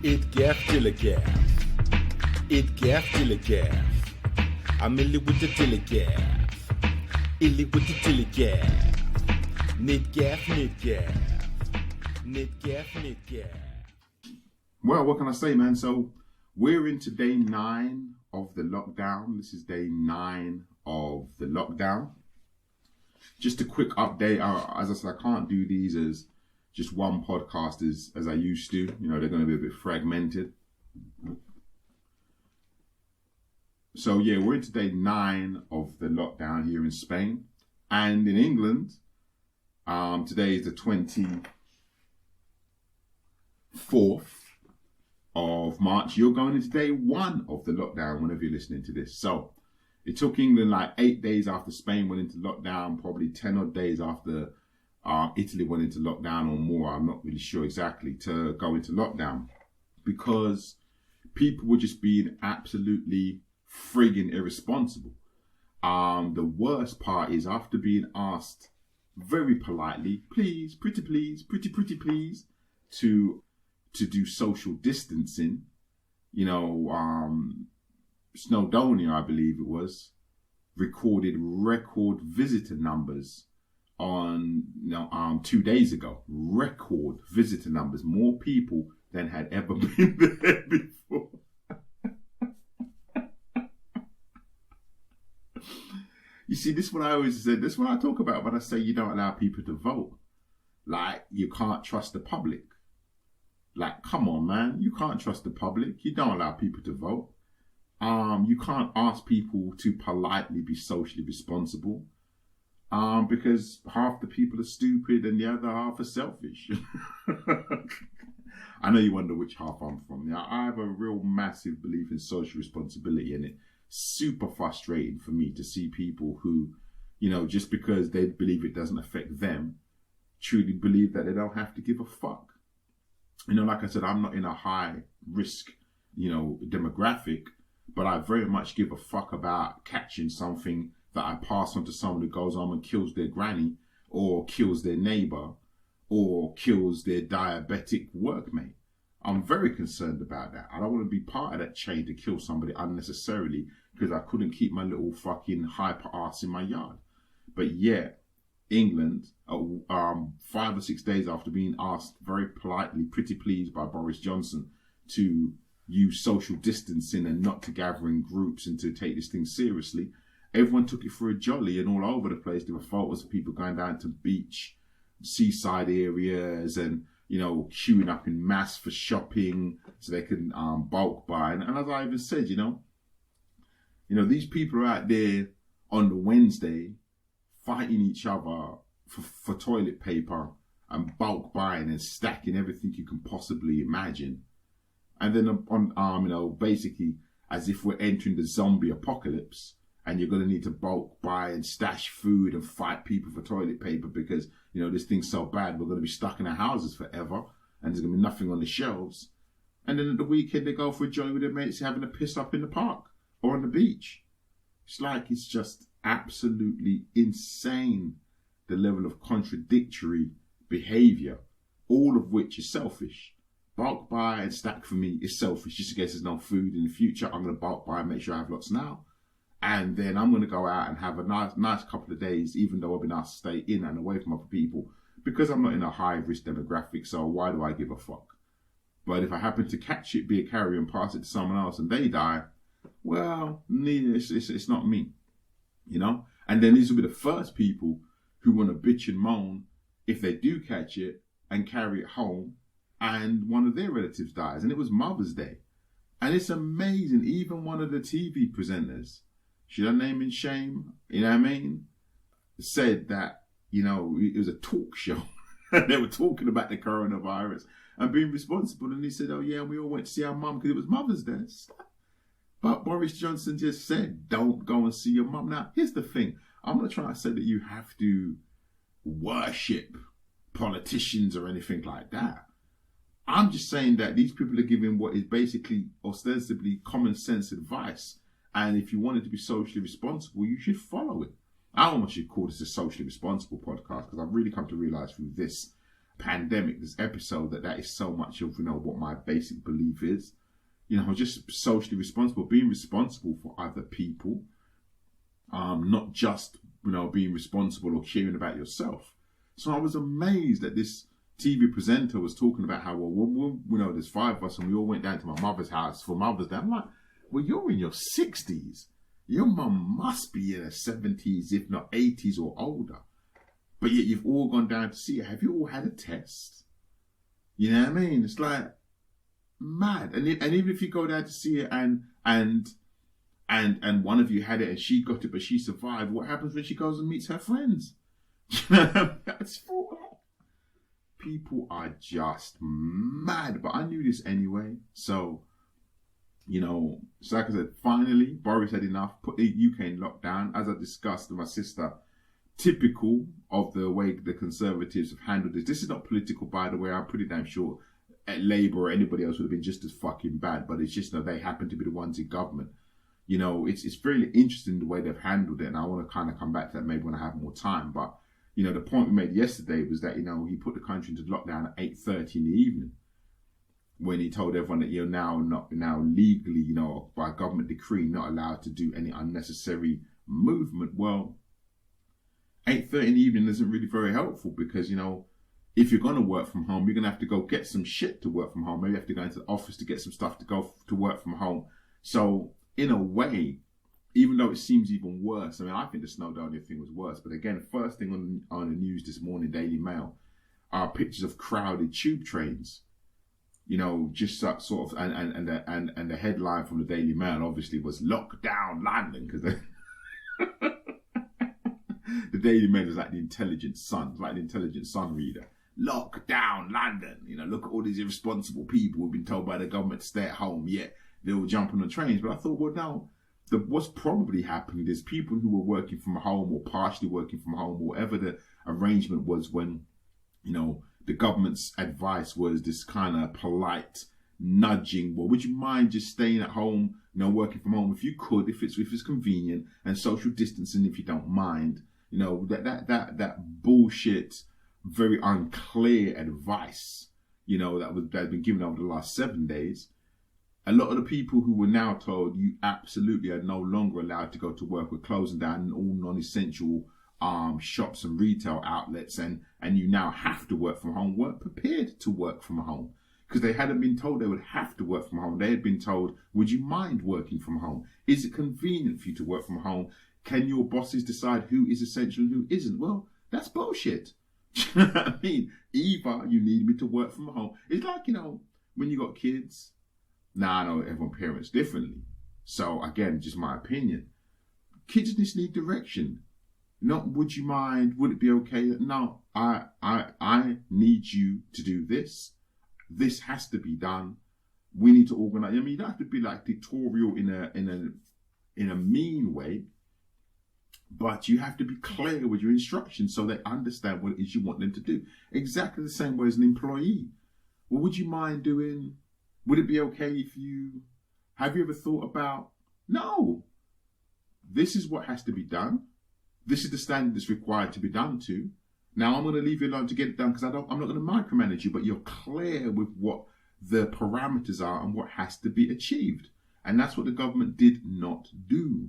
It gaff till a gaff. It gaff till a gaff. I'm illy with the till a gaff. Illy with the till a gaff. Knit gaff, knit gaff. Knit gaff, knit gaff. Well, what can I say, man? So we're into day 9 of the lockdown. This is day 9 of the lockdown. Just a quick update. As I said, I can't do these as just one podcast as I used to. You know, they're going to be a bit fragmented. So yeah, we're into day 9 of the lockdown here in Spain. And in England, today is the 24th of March. You're going into day 1 of the lockdown whenever you're listening to this. So it took England like 8 days after Spain went into lockdown, probably 10 odd days after Italy went into lockdown or more. I'm not really sure exactly, to go into lockdown because people were just being absolutely frigging irresponsible. The worst part is after being asked very politely, please, pretty please, pretty please, to do social distancing, you know, Snowdonia, I believe it was, recorded record visitor numbers on 2 days ago. Record visitor numbers, more people than had ever been there before. You see, this is what I always said. This is what I talk about when I say you don't allow people to vote. Like, you can't trust the public. Like, come on, man. You can't trust the public. You don't allow people to vote. You can't ask people to politely be socially responsible. Because half the people are stupid and the other half are selfish. I know you wonder which half I'm from. Now, I have a real massive belief in social responsibility, and it's super frustrating for me to see people who, you know, just because they believe it doesn't affect them, truly believe that they don't have to give a fuck. You know, like I said, I'm not in a high risk, you know, demographic, but I very much give a fuck about catching something that I pass on to someone who goes home and kills their granny or kills their neighbor or kills their diabetic workmate. I'm very concerned about that. I don't want to be part of that chain to kill somebody unnecessarily because I couldn't keep my little fucking hyper ass in my yard. But yeah, England, 5 or 6 days after being asked very politely, pretty please by Boris Johnson to use social distancing and not to gather in groups and to take this thing seriously, everyone took it for a jolly, and all over the place there were photos of people going down to beach, seaside areas, and, you know, queuing up in mass for shopping so they can bulk buy. And as I even said, you know, these people are out there on the Wednesday fighting each other for toilet paper and bulk buying and stacking everything you can possibly imagine. And then on, you know, basically as if we're entering the zombie apocalypse, and you're going to need to bulk buy and stash food and fight people for toilet paper because, you know, this thing's so bad, we're going to be stuck in our houses forever and there's going to be nothing on the shelves. And then at the weekend, they go for a jolly with their mates having a piss up in the park or on the beach. It's like, it's just absolutely insane, the level of contradictory behavior, all of which is selfish. Bulk buy and stack for me is selfish. Just in case there's no food in the future, I'm going to bulk buy and make sure I have lots now. And then I'm going to go out and have a nice couple of days, even though I've been asked to stay in and away from other people, because I'm not in a high-risk demographic, so why do I give a fuck? But if I happen to catch it, be a carrier, and pass it to someone else, and they die, well, it's not me, you know? And then these will be the first people who want to bitch and moan if they do catch it and carry it home, and one of their relatives dies. And it was Mother's Day. And it's amazing, even one of the TV presenters, should I name and shame? You know what I mean? Said that, you know, it was a talk show. And they were talking about the coronavirus and being responsible. And he said, oh yeah, we all went to see our mum because it was Mother's Day. But Boris Johnson just said, don't go and see your mum. Now, here's the thing. I'm not trying to say that you have to worship politicians or anything like that. I'm just saying that these people are giving what is basically ostensibly common sense advice. And if you wanted to be socially responsible, you should follow it. I almost should call this a socially responsible podcast because I've really come to realize through this pandemic, this episode, that is so much of, what my basic belief is. Just socially responsible, being responsible for other people, not just, being responsible or caring about yourself. So I was amazed that this TV presenter was talking about how, there's 5 of us and we all went down to my mother's house for Mother's Day. I'm like, well, you're in your 60s. Your mum must be in her 70s, if not 80s or older. But yet you've all gone down to see her. Have you all had a test? You know what I mean? It's like mad. And even if you go down to see her and one of you had it and she got it but she survived, what happens when she goes and meets her friends? That's for people are just mad. But I knew this anyway. So, so like I said, finally, Boris had enough, put the UK in lockdown. As I discussed with my sister, typical of the way the Conservatives have handled this. This is not political, by the way. I'm pretty damn sure Labour or anybody else would have been just as fucking bad. But it's just that they happen to be the ones in government. It's very interesting the way they've handled it. And I want to kind of come back to that maybe when I have more time. But, the point we made yesterday was that, he put the country into lockdown at 8:30 in the evening, when he told everyone that you're now legally, by government decree, not allowed to do any unnecessary movement. Well, 8:30 in the evening isn't really very helpful because, if you're going to work from home, you're going to have to go get some shit to work from home. Maybe you have to go into the office to get some stuff to go to work from home. So in a way, even though it seems even worse, I think the Snowdonia thing was worse. But again, first thing on the news this morning, Daily Mail, are pictures of crowded tube trains. Just sort of, and the headline from the Daily Mail obviously was "Lockdown London," because the Daily Mail is like the Intelligent Sun. It's like the Intelligent Sun reader. Lockdown London. Look at all these irresponsible people who've been told by the government to stay at home, yet they will jump on the trains. But I thought, well, now, what's probably happening is people who were working from home or partially working from home, or whatever the arrangement was when, the government's advice was this kind of polite nudging. Well, would you mind just staying at home, working from home if you could, if it's convenient, and social distancing if you don't mind. That bullshit, very unclear advice, that had been given over the last 7 days. A lot of the people who were now told you absolutely are no longer allowed to go to work, with closing down all non-essential shops and retail outlets, and you now have to work from home, weren't prepared to work from home because they hadn't been told they would have to work from home. They had been told, would you mind working from home? Is it convenient for you to work from home? Can your bosses decide who is essential and who isn't? Well, that's bullshit. Either you need me to work from home. It's like, when you got kids. Now I know everyone parents differently. So again, just my opinion. Kids just need direction. Not would you mind, would it be okay? No, I need you to do this. This has to be done. We need to organize. You don't have to be like dictatorial in a mean way, but you have to be clear with your instructions so they understand what it is you want them to do. Exactly the same way as an employee. Well, would you mind doing? Would it be okay if you? Have you ever thought about? No. This is what has to be done. This is the standard that's required to be done to. Now I'm going to leave you alone to get it done because I'm not going to micromanage you, but you're clear with what the parameters are and what has to be achieved. And that's what the government did not do.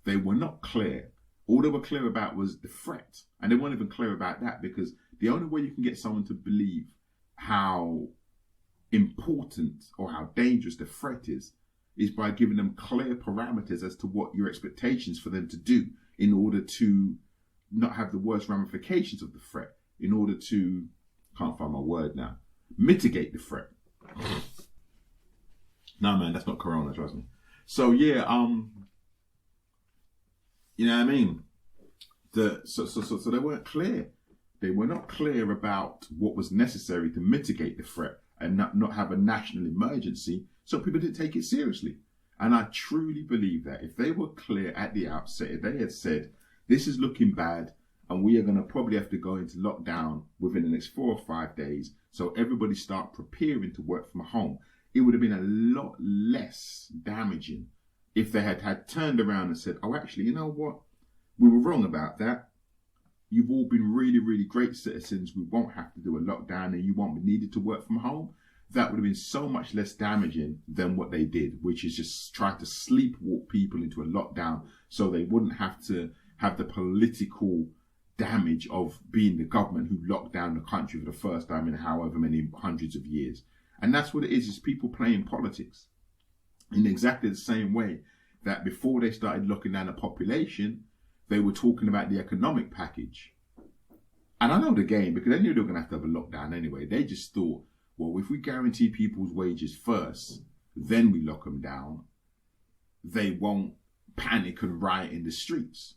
They were not clear. All they were clear about was the threat. And they weren't even clear about that because the only way you can get someone to believe how important or how dangerous the threat is by giving them clear parameters as to what your expectations for them to do in order to not have the worst ramifications of the threat, in order to, can't find my word now, mitigate the threat. No, man, that's not Corona, trust me. So yeah, you know what I mean? So they weren't clear. They were not clear about what was necessary to mitigate the threat and not have a national emergency, so people didn't take it seriously. And I truly believe that if they were clear at the outset, if they had said, this is looking bad and we are going to probably have to go into lockdown within the next 4 or 5 days, so everybody start preparing to work from home, it would have been a lot less damaging if they had turned around and said, oh, actually, you know what? We were wrong about that. you've all been really, really great citizens. We won't have to do a lockdown and you won't be needed to work from home. That would have been so much less damaging than what they did, which is just try to sleepwalk people into a lockdown so they wouldn't have to have the political damage of being the government who locked down the country for the first time in however many hundreds of years. And that's what it is people playing politics in exactly the same way that before they started locking down the population, they were talking about the economic package. And I know the game because they knew they were going to have a lockdown anyway. They just thought, well, if we guarantee people's wages first, then we lock them down, they won't panic and riot in the streets.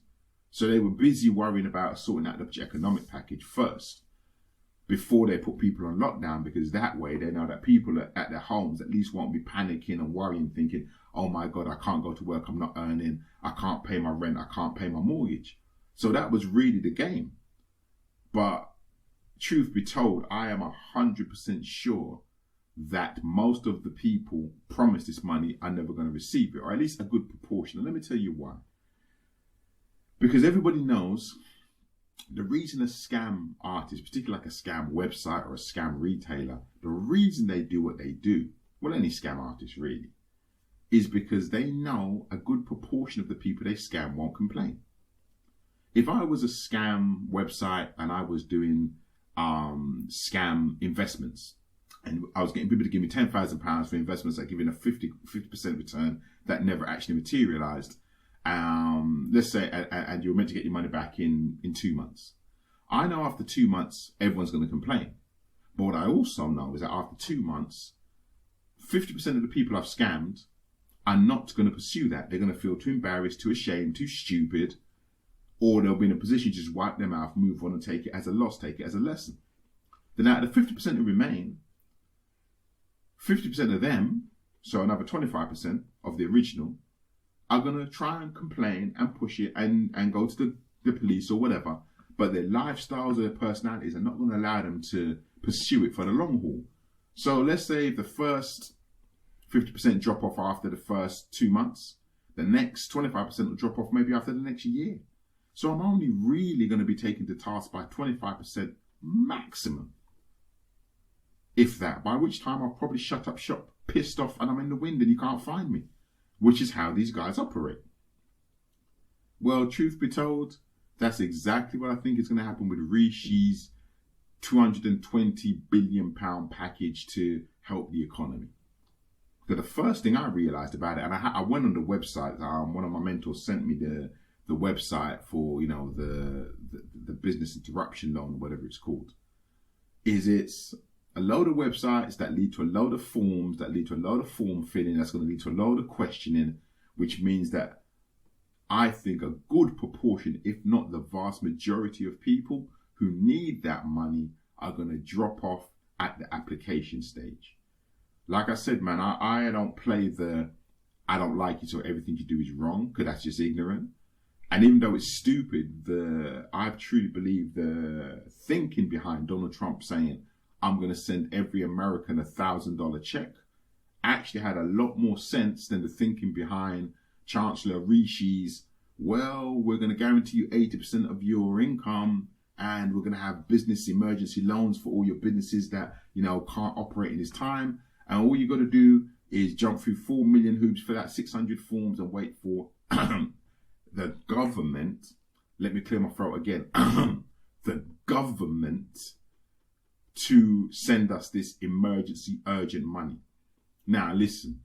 So they were busy worrying about sorting out the economic package first before they put people on lockdown, because that way they know that people at their homes at least won't be panicking and worrying, thinking, oh my God, I can't go to work, I'm not earning, I can't pay my rent, I can't pay my mortgage. So that was really the game. But truth be told, I am 100% sure that most of the people promised this money are never going to receive it, or at least a good proportion. And let me tell you why. Because everybody knows the reason a scam artist, particularly like a scam website or a scam retailer, the reason they do what they do, well, any scam artist really, is because they know a good proportion of the people they scam won't complain. If I was a scam website and I was doing scam investments, and I was getting people to give me £10,000 for investments that giving a 50% return that never actually materialized, let's say, and you were meant to get your money back in 2 months. I know after 2 months, everyone's going to complain. But what I also know is that after 2 months, 50% of the people I've scammed are not going to pursue that. They're going to feel too embarrassed, too ashamed, too stupid, or they'll be in a position to just wipe their mouth, move on and take it as a loss, take it as a lesson. Then out of the 50% who remain, 50% of them, so another 25% of the original, are going to try and complain and push it and go to the police or whatever, but their lifestyles or their personalities are not going to allow them to pursue it for the long haul. So let's say the first 50% drop off after the first 2 months, the next 25% will drop off maybe after the next year. So I'm only really going to be taken to task by 25% maximum, if that, by which time I'll probably shut up shop, pissed off, and I'm in the wind and you can't find me, which is how these guys operate. Well, truth be told, that's exactly what I think is going to happen with Rishi's £220 billion package to help the economy. So the first thing I realized about it, and I went on the website, one of my mentors sent me the website for, the business interruption loan, whatever it's called, is it's a load of websites that lead to a load of forms, that lead to a load of form filling, that's going to lead to a load of questioning, which means that I think a good proportion, if not the vast majority of people who need that money are going to drop off at the application stage. Like I said, man, I don't play I don't like you, so everything you do is wrong, because that's just ignorant. And even though it's stupid, I truly believe the thinking behind Donald Trump saying, I'm going to send every American $1,000 check, actually had a lot more sense than the thinking behind Chancellor Rishi's, well, we're going to guarantee you 80% of your income, and we're going to have business emergency loans for all your businesses that, can't operate in this time. And all you got to do is jump through 4 million hoops, fill out 600 forms and wait for the government, let me clear my throat again, the government to send us this emergency urgent money. Now listen,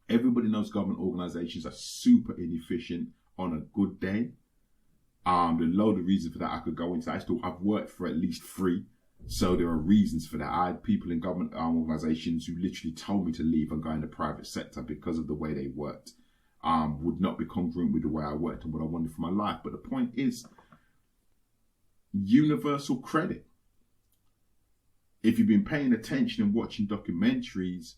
everybody knows government organisations are super inefficient on a good day. There are a load of reasons for that I could go into. I've worked for at least 3, so there are reasons for that. I had people in government organisations who literally told me to leave and go in the private sector because of the way they worked. Would not be congruent with the way I worked and what I wanted for my life. But the point is, universal credit. If you've been paying attention and watching documentaries,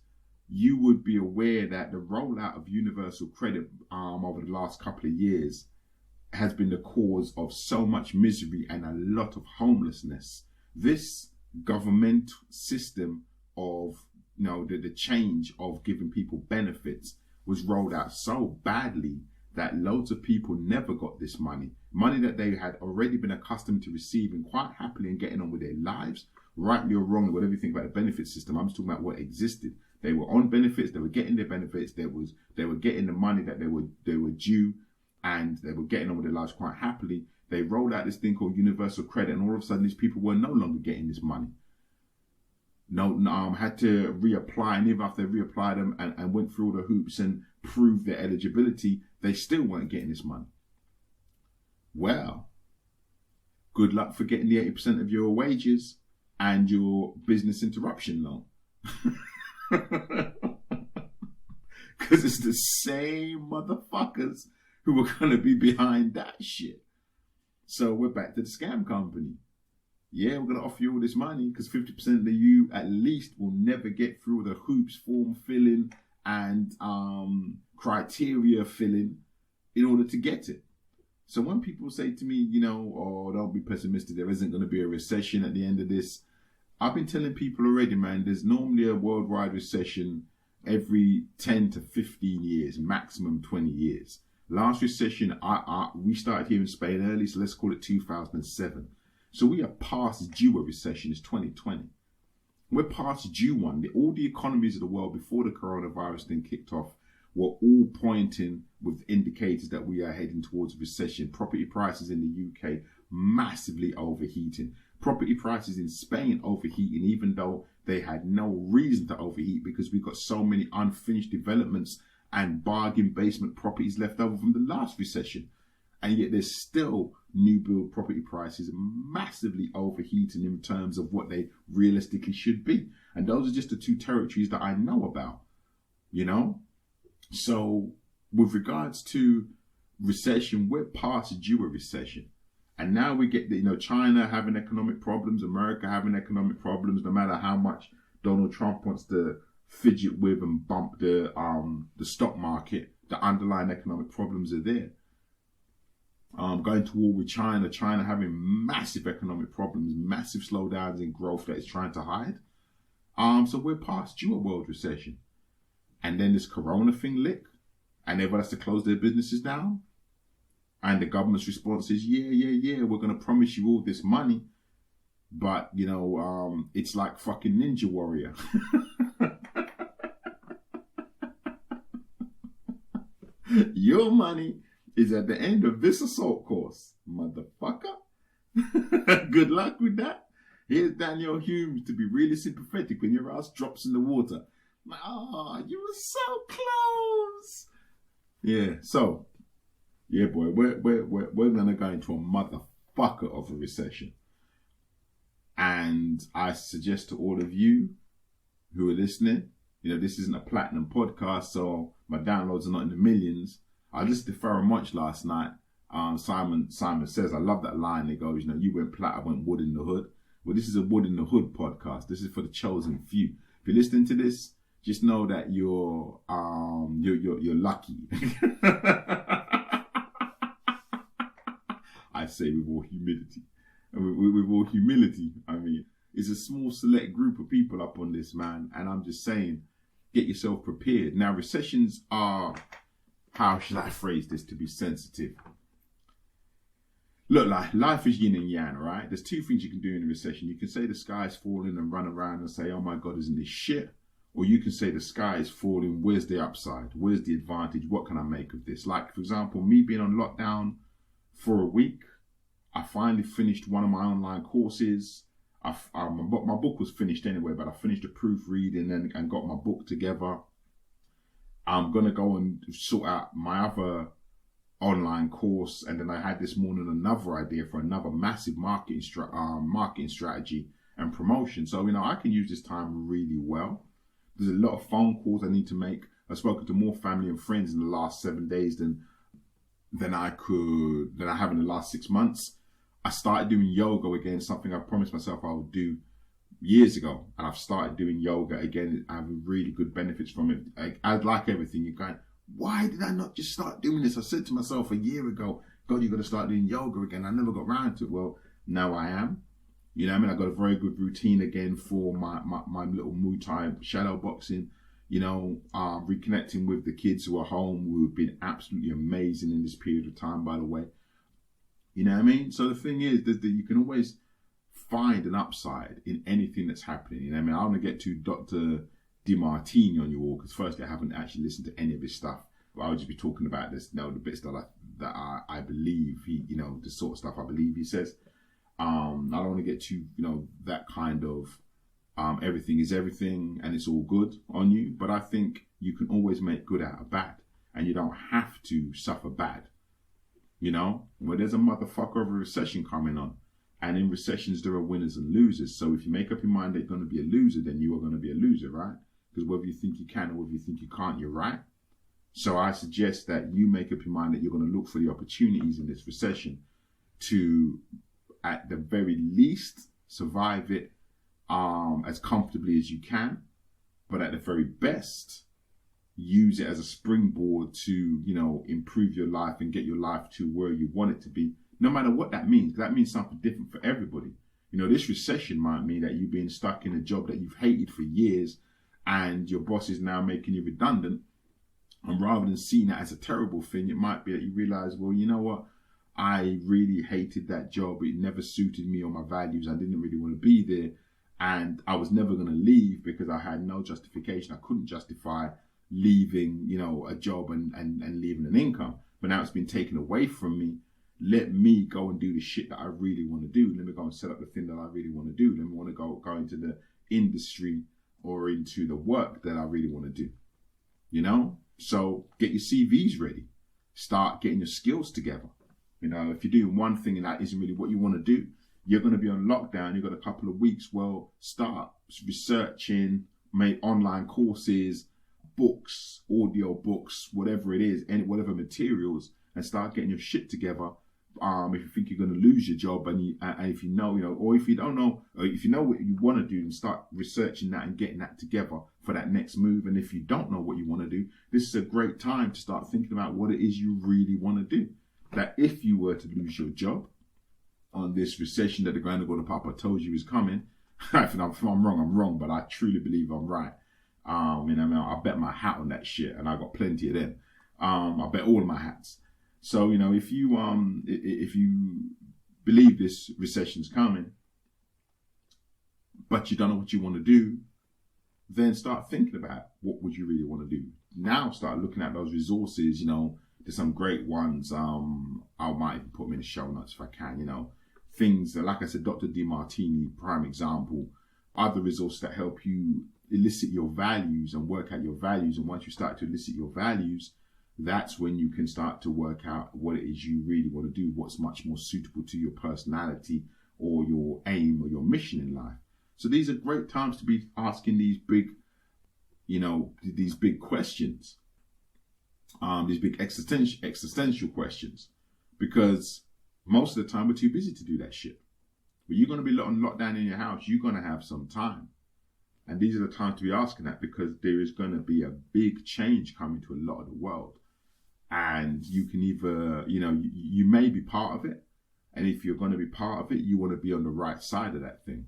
you would be aware that the rollout of universal credit over the last couple of years has been the cause of so much misery and a lot of homelessness. This government system of, the change of giving people benefits was rolled out so badly that loads of people never got this money that they had already been accustomed to receiving quite happily and getting on with their lives, rightly or wrongly, whatever you think about the benefit system. I'm just talking about what existed. They were on benefits, they were getting their benefits, they were getting the money that they were due, and they were getting on with their lives quite happily. They rolled out this thing called universal credit, and all of a sudden these people were no longer getting this money. Had to reapply, and even after they reapplied them and went through all the hoops and proved their eligibility, they still weren't getting this money. Well, good luck for getting the 80% of your wages and your business interruption loan. Because it's the same motherfuckers who are going to be behind that shit. So we're back to the scam company. Yeah, we're going to offer you all this money because 50% of you at least will never get through the hoops, form filling, and criteria filling in order to get it. So when people say to me, oh, don't be pessimistic, there isn't going to be a recession at the end of this. I've been telling people already, man, there's normally a worldwide recession every 10 to 15 years, maximum 20 years. Last recession, we started here in Spain early, so let's call it 2007. So we are past due a recession. It's 2020. We're past due one. All the economies of the world before the coronavirus thing kicked off were all pointing with indicators that we are heading towards a recession. Property prices in the UK massively overheating. Property prices in Spain overheating, even though they had no reason to overheat because we've got so many unfinished developments and bargain basement properties left over from the last recession. And yet there's still new build property prices massively overheating in terms of what they realistically should be. And those are just the two territories that I know about, So with regards to recession, we're past due a recession. And now we get China having economic problems, America having economic problems, no matter how much Donald Trump wants to fidget with and bump the stock market, the underlying economic problems are there. Going to war with China having massive economic problems, massive slowdowns in growth that it's trying to hide. So we're past due a world recession. And then this corona thing lick, and everyone has to close their businesses down. And the government's response is, yeah, we're going to promise you all this money. But, it's like fucking Ninja Warrior. Your money is at the end of this assault course, motherfucker. Good luck with that. Here's Daniel Humes to be really sympathetic when your ass drops in the water. Like, oh, you were so close. Yeah, so, yeah, boy, we're gonna go into a motherfucker of a recession. And I suggest to all of you who are listening, this isn't a platinum podcast, so my downloads are not in the millions. I listened to Pharoah Monch last night. Simon says, I love that line. It goes, you went plat, I went wood in the hood. Well, this is a wood in the hood podcast. This is for the chosen few. If you're listening to this, just know that you're lucky. I say with all humility. With all humility, I mean, it's a small select group of people up on this, man. And I'm just saying, get yourself prepared. Now, recessions are, how should I phrase this to be sensitive? Look, life is yin and yang, right? There's two things you can do in a recession. You can say the sky's falling and run around and say, oh my God, isn't this shit? Or you can say the sky is falling, where's the upside? Where's the advantage? What can I make of this? Like, for example, me being on lockdown for a week, I finally finished one of my online courses. My book was finished anyway, but I finished the proofreading and got my book together. I'm going to go and sort out my other online course. And then I had this morning another idea for another massive marketing strategy and promotion. So, I can use this time really well. There's a lot of phone calls I need to make. I've spoken to more family and friends in the last 7 days than I have in the last 6 months. I started doing yoga again, something I promised myself I would do years ago. And I've started doing yoga again. I have really good benefits from it. I like everything. You're going, why did I not just start doing this? I said to myself a year ago, God, you've got to start doing yoga again. I never got around to it. Well, now I am. I got a very good routine again for my little Muay Thai shadow boxing. reconnecting with the kids who are home, who have been absolutely amazing in this period of time, by the way. You know what I mean? So the thing is that you can always find an upside in anything that's happening. You know what I mean? I want to get to Dr. DiMartini on you all, because firstly, I haven't actually listened to any of his stuff. But I'll just be talking about this, the bits that I believe he, the sort of stuff I believe he says. I don't want to get to, that kind of everything is everything and it's all good on you. But I think you can always make good out of bad, and you don't have to suffer bad. Where there's a motherfucker of a recession coming on, and in recessions there are winners and losers. So if you make up your mind that you're going to be a loser, then you are going to be a loser, right? Because whether you think you can or whether you think you can't, you're right. So I suggest that you make up your mind that you're going to look for the opportunities in this recession to, at the very least, survive it as comfortably as you can, but at the very best, use it as a springboard to, improve your life and get your life to where you want it to be, no matter what that means. That means something different for everybody. This recession might mean that you've been stuck in a job that you've hated for years and your boss is now making you redundant. And rather than seeing that as a terrible thing, it might be that you realize, well, you know what? I really hated that job. It never suited me or my values. I didn't really want to be there. And I was never going to leave because I had no justification. I couldn't justify leaving, a job and leaving an income. But now it's been taken away from me. Let me go and do the shit that I really want to do. Let me go and set up the thing that I really want to do. Let me want to go into the industry or into the work that I really want to do. So get your CVs ready. Start getting your skills together. If you're doing one thing and that isn't really what you want to do, you're going to be on lockdown. You've got a couple of weeks. Well, start researching, make online courses, books, audio books, whatever it is, and whatever materials, and start getting your shit together. If you think you're going to lose your job, and if you know, or if you don't know, or if you know what you want to do, and start researching that and getting that together for that next move. And if you don't know what you want to do, this is a great time to start thinking about what it is you really want to do. That if you were to lose your job on this recession that the Grand Old Papa told you is coming, if I'm wrong, but I truly believe I'm right. I bet my hat on that shit, and I got plenty of them. I bet all of my hats. So, if you believe this recession's coming, but you don't know what you want to do, then start thinking about what would you really want to do. Now start looking at those resources, there's some great ones. I might even put them in the show notes if I can, things that, like I said, Dr. DiMartini, prime example, other resources that help you elicit your values and work out your values. And once you start to elicit your values, that's when you can start to work out what it is you really want to do, what's much more suitable to your personality or your aim or your mission in life. So these are great times to be asking these big, these big questions, these big existential questions, because most of the time we're too busy to do that shit. But you're going to be on lockdown in your house. You're going to have some time. And these are the times to be asking that, because there is going to be a big change coming to a lot of the world. And you can either, you may be part of it. And if you're going to be part of it, you want to be on the right side of that thing.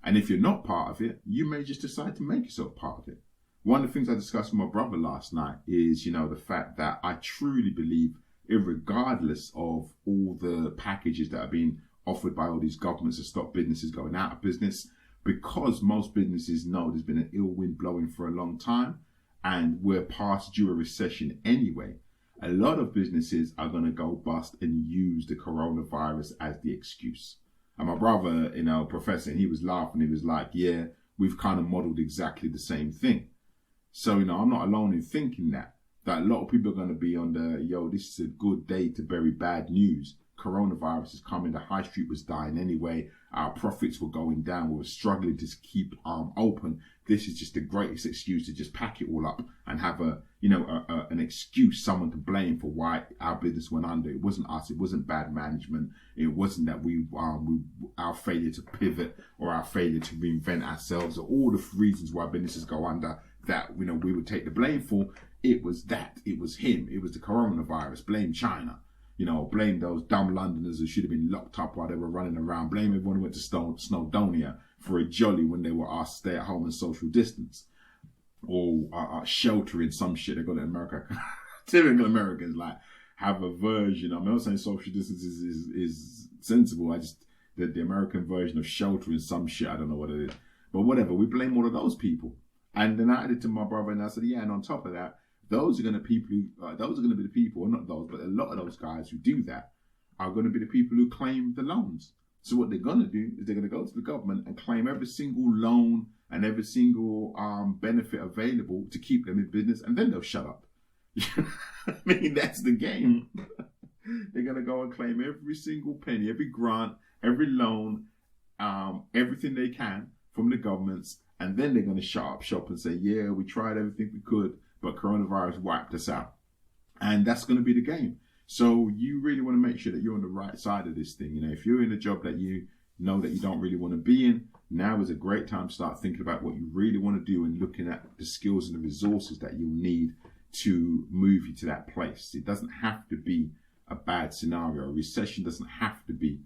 And if you're not part of it, you may just decide to make yourself part of it. One of the things I discussed with my brother last night is, the fact that I truly believe, irregardless of all the packages that are being offered by all these governments to stop businesses going out of business, because most businesses know there's been an ill wind blowing for a long time and we're past due a recession anyway, a lot of businesses are going to go bust and use the coronavirus as the excuse. And my brother, professor, he was laughing. He was like, yeah, we've kind of modeled exactly the same thing. So, I'm not alone in thinking that a lot of people are going to be on this is a good day to bury bad news. Coronavirus is coming. The high street was dying anyway. Our profits were going down. We were struggling to keep open. This is just the greatest excuse to just pack it all up and have an excuse, someone to blame for why our business went under. It wasn't us. It wasn't bad management. It wasn't that our failure to pivot or our failure to reinvent ourselves, or all the reasons why businesses go under that we would take the blame for. It was that. It was him. It was the coronavirus. Blame China. Blame those dumb Londoners who should have been locked up while they were running around. Blame everyone who went to Snowdonia for a jolly when they were asked to stay at home and social distance. or sheltering some shit they got in America. Typical Americans like have a version. I'm not saying social distance is sensible. I just the American version of sheltering some shit. I don't know what it is, but whatever. We blame all of those people, and then I added to my brother and I said, yeah. And on top of that, those are going to those are going to be the people, or not those, but a lot of those guys who do that are going to be the people who claim the loans. So what they're going to do is they're going to go to the government and claim every single loan and every single benefit available to keep them in business, and then they'll shut up. I mean, that's the game. They're going to go and claim every single penny, every grant, every loan, everything they can from the governments, and then they're going to shut up shop and say, yeah, we tried everything we could, but coronavirus wiped us out. And that's going to be the game. So you really want to make sure that you're on the right side of this thing. You know, if you're in a job that you know that you don't really want to be in, now is a great time to start thinking about what you really want to do and looking at the skills and the resources that you'll need to move you to that place. It doesn't have to be a bad scenario. A recession doesn't have to be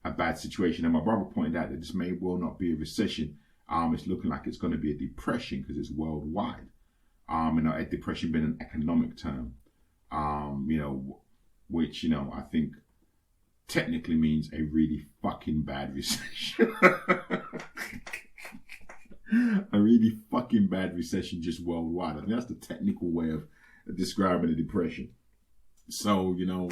a bad situation. And my brother pointed out that this may well not be a recession. It's looking like it's going to be a depression because it's worldwide. You know, a depression being an economic term. You know, which, you know, I think technically means a really fucking bad recession. A really fucking bad recession just worldwide. I think that's the technical way of describing a depression. So, you know,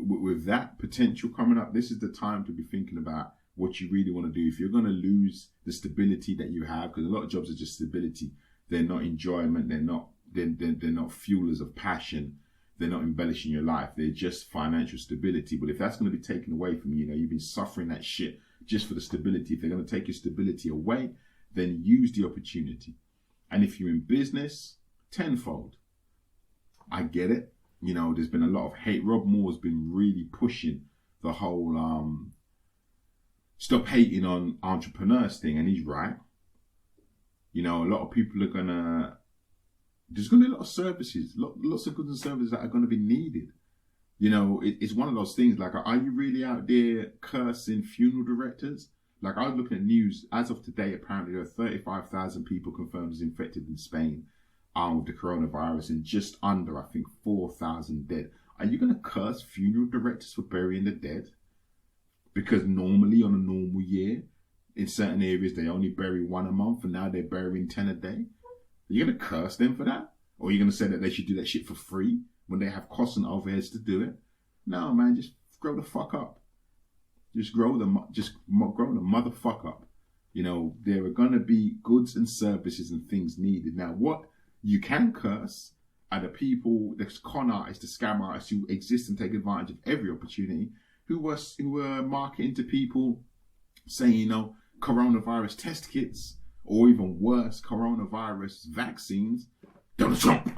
with that potential coming up, this is the time to be thinking about what you really want to do. If you're going to lose the stability that you have, because a lot of jobs are just stability. They're not enjoyment. They're not fuelers of passion. They're not embellishing your life. They're just financial stability. But if that's going to be taken away from you, you know, you've been suffering that shit just for the stability. If they're going to take your stability away, then use the opportunity. And if you're in business, tenfold. I get it. You know, there's been a lot of hate. Rob Moore's been really pushing the whole stop hating on entrepreneurs thing, and he's right. You know, a lot of people are there's going to be a lot of services, lots of goods and services that are going to be needed. You know, it's one of those things, like, are you really out there cursing funeral directors? Like, I was looking at news, as of today, apparently there are 35,000 people confirmed as infected in Spain with the coronavirus, and just under, I think, 4,000 dead. Are you going to curse funeral directors for burying the dead? Because normally, on a normal year, in certain areas, they only bury one a month, and now they're burying 10 a day. Are you going to curse them for that? Or are you going to say that they should do that shit for free when they have costs and overheads to do it? No, man, just grow the fuck up. Just grow the motherfuck up. You know, there are going to be goods and services and things needed. Now, what you can curse are the people, the con artists, the scam artists who exist and take advantage of every opportunity, who were marketing to people saying, you know, coronavirus test kits, or even worse, coronavirus vaccines. Donald Trump.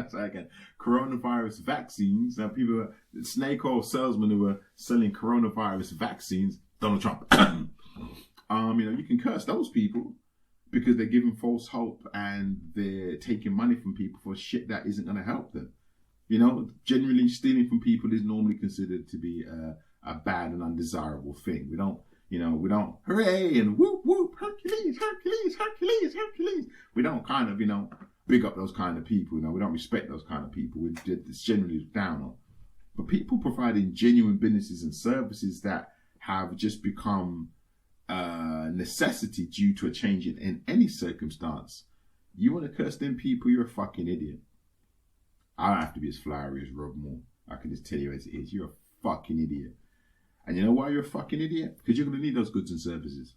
Sorry again. Coronavirus vaccines. Now, people, snake oil salesmen who were selling coronavirus vaccines. Donald Trump. You know, you can curse those people because they're giving false hope and they're taking money from people for shit that isn't going to help them. You know, generally stealing from people is normally considered to be a bad and undesirable thing. We don't hooray and whoop, whoop, Hercules, Hercules, Hercules, Hercules. We don't kind of, you know, big up those kind of people. You know, we don't respect those kind of people. It's generally down on. But people providing genuine businesses and services that have just become a necessity due to a change in any circumstance. You want to curse them people, you're a fucking idiot. I don't have to be as flowery as Rob Moore. I can just tell you as it is. You're a fucking idiot. And you know why you're a fucking idiot? Because you're going to need those goods and services.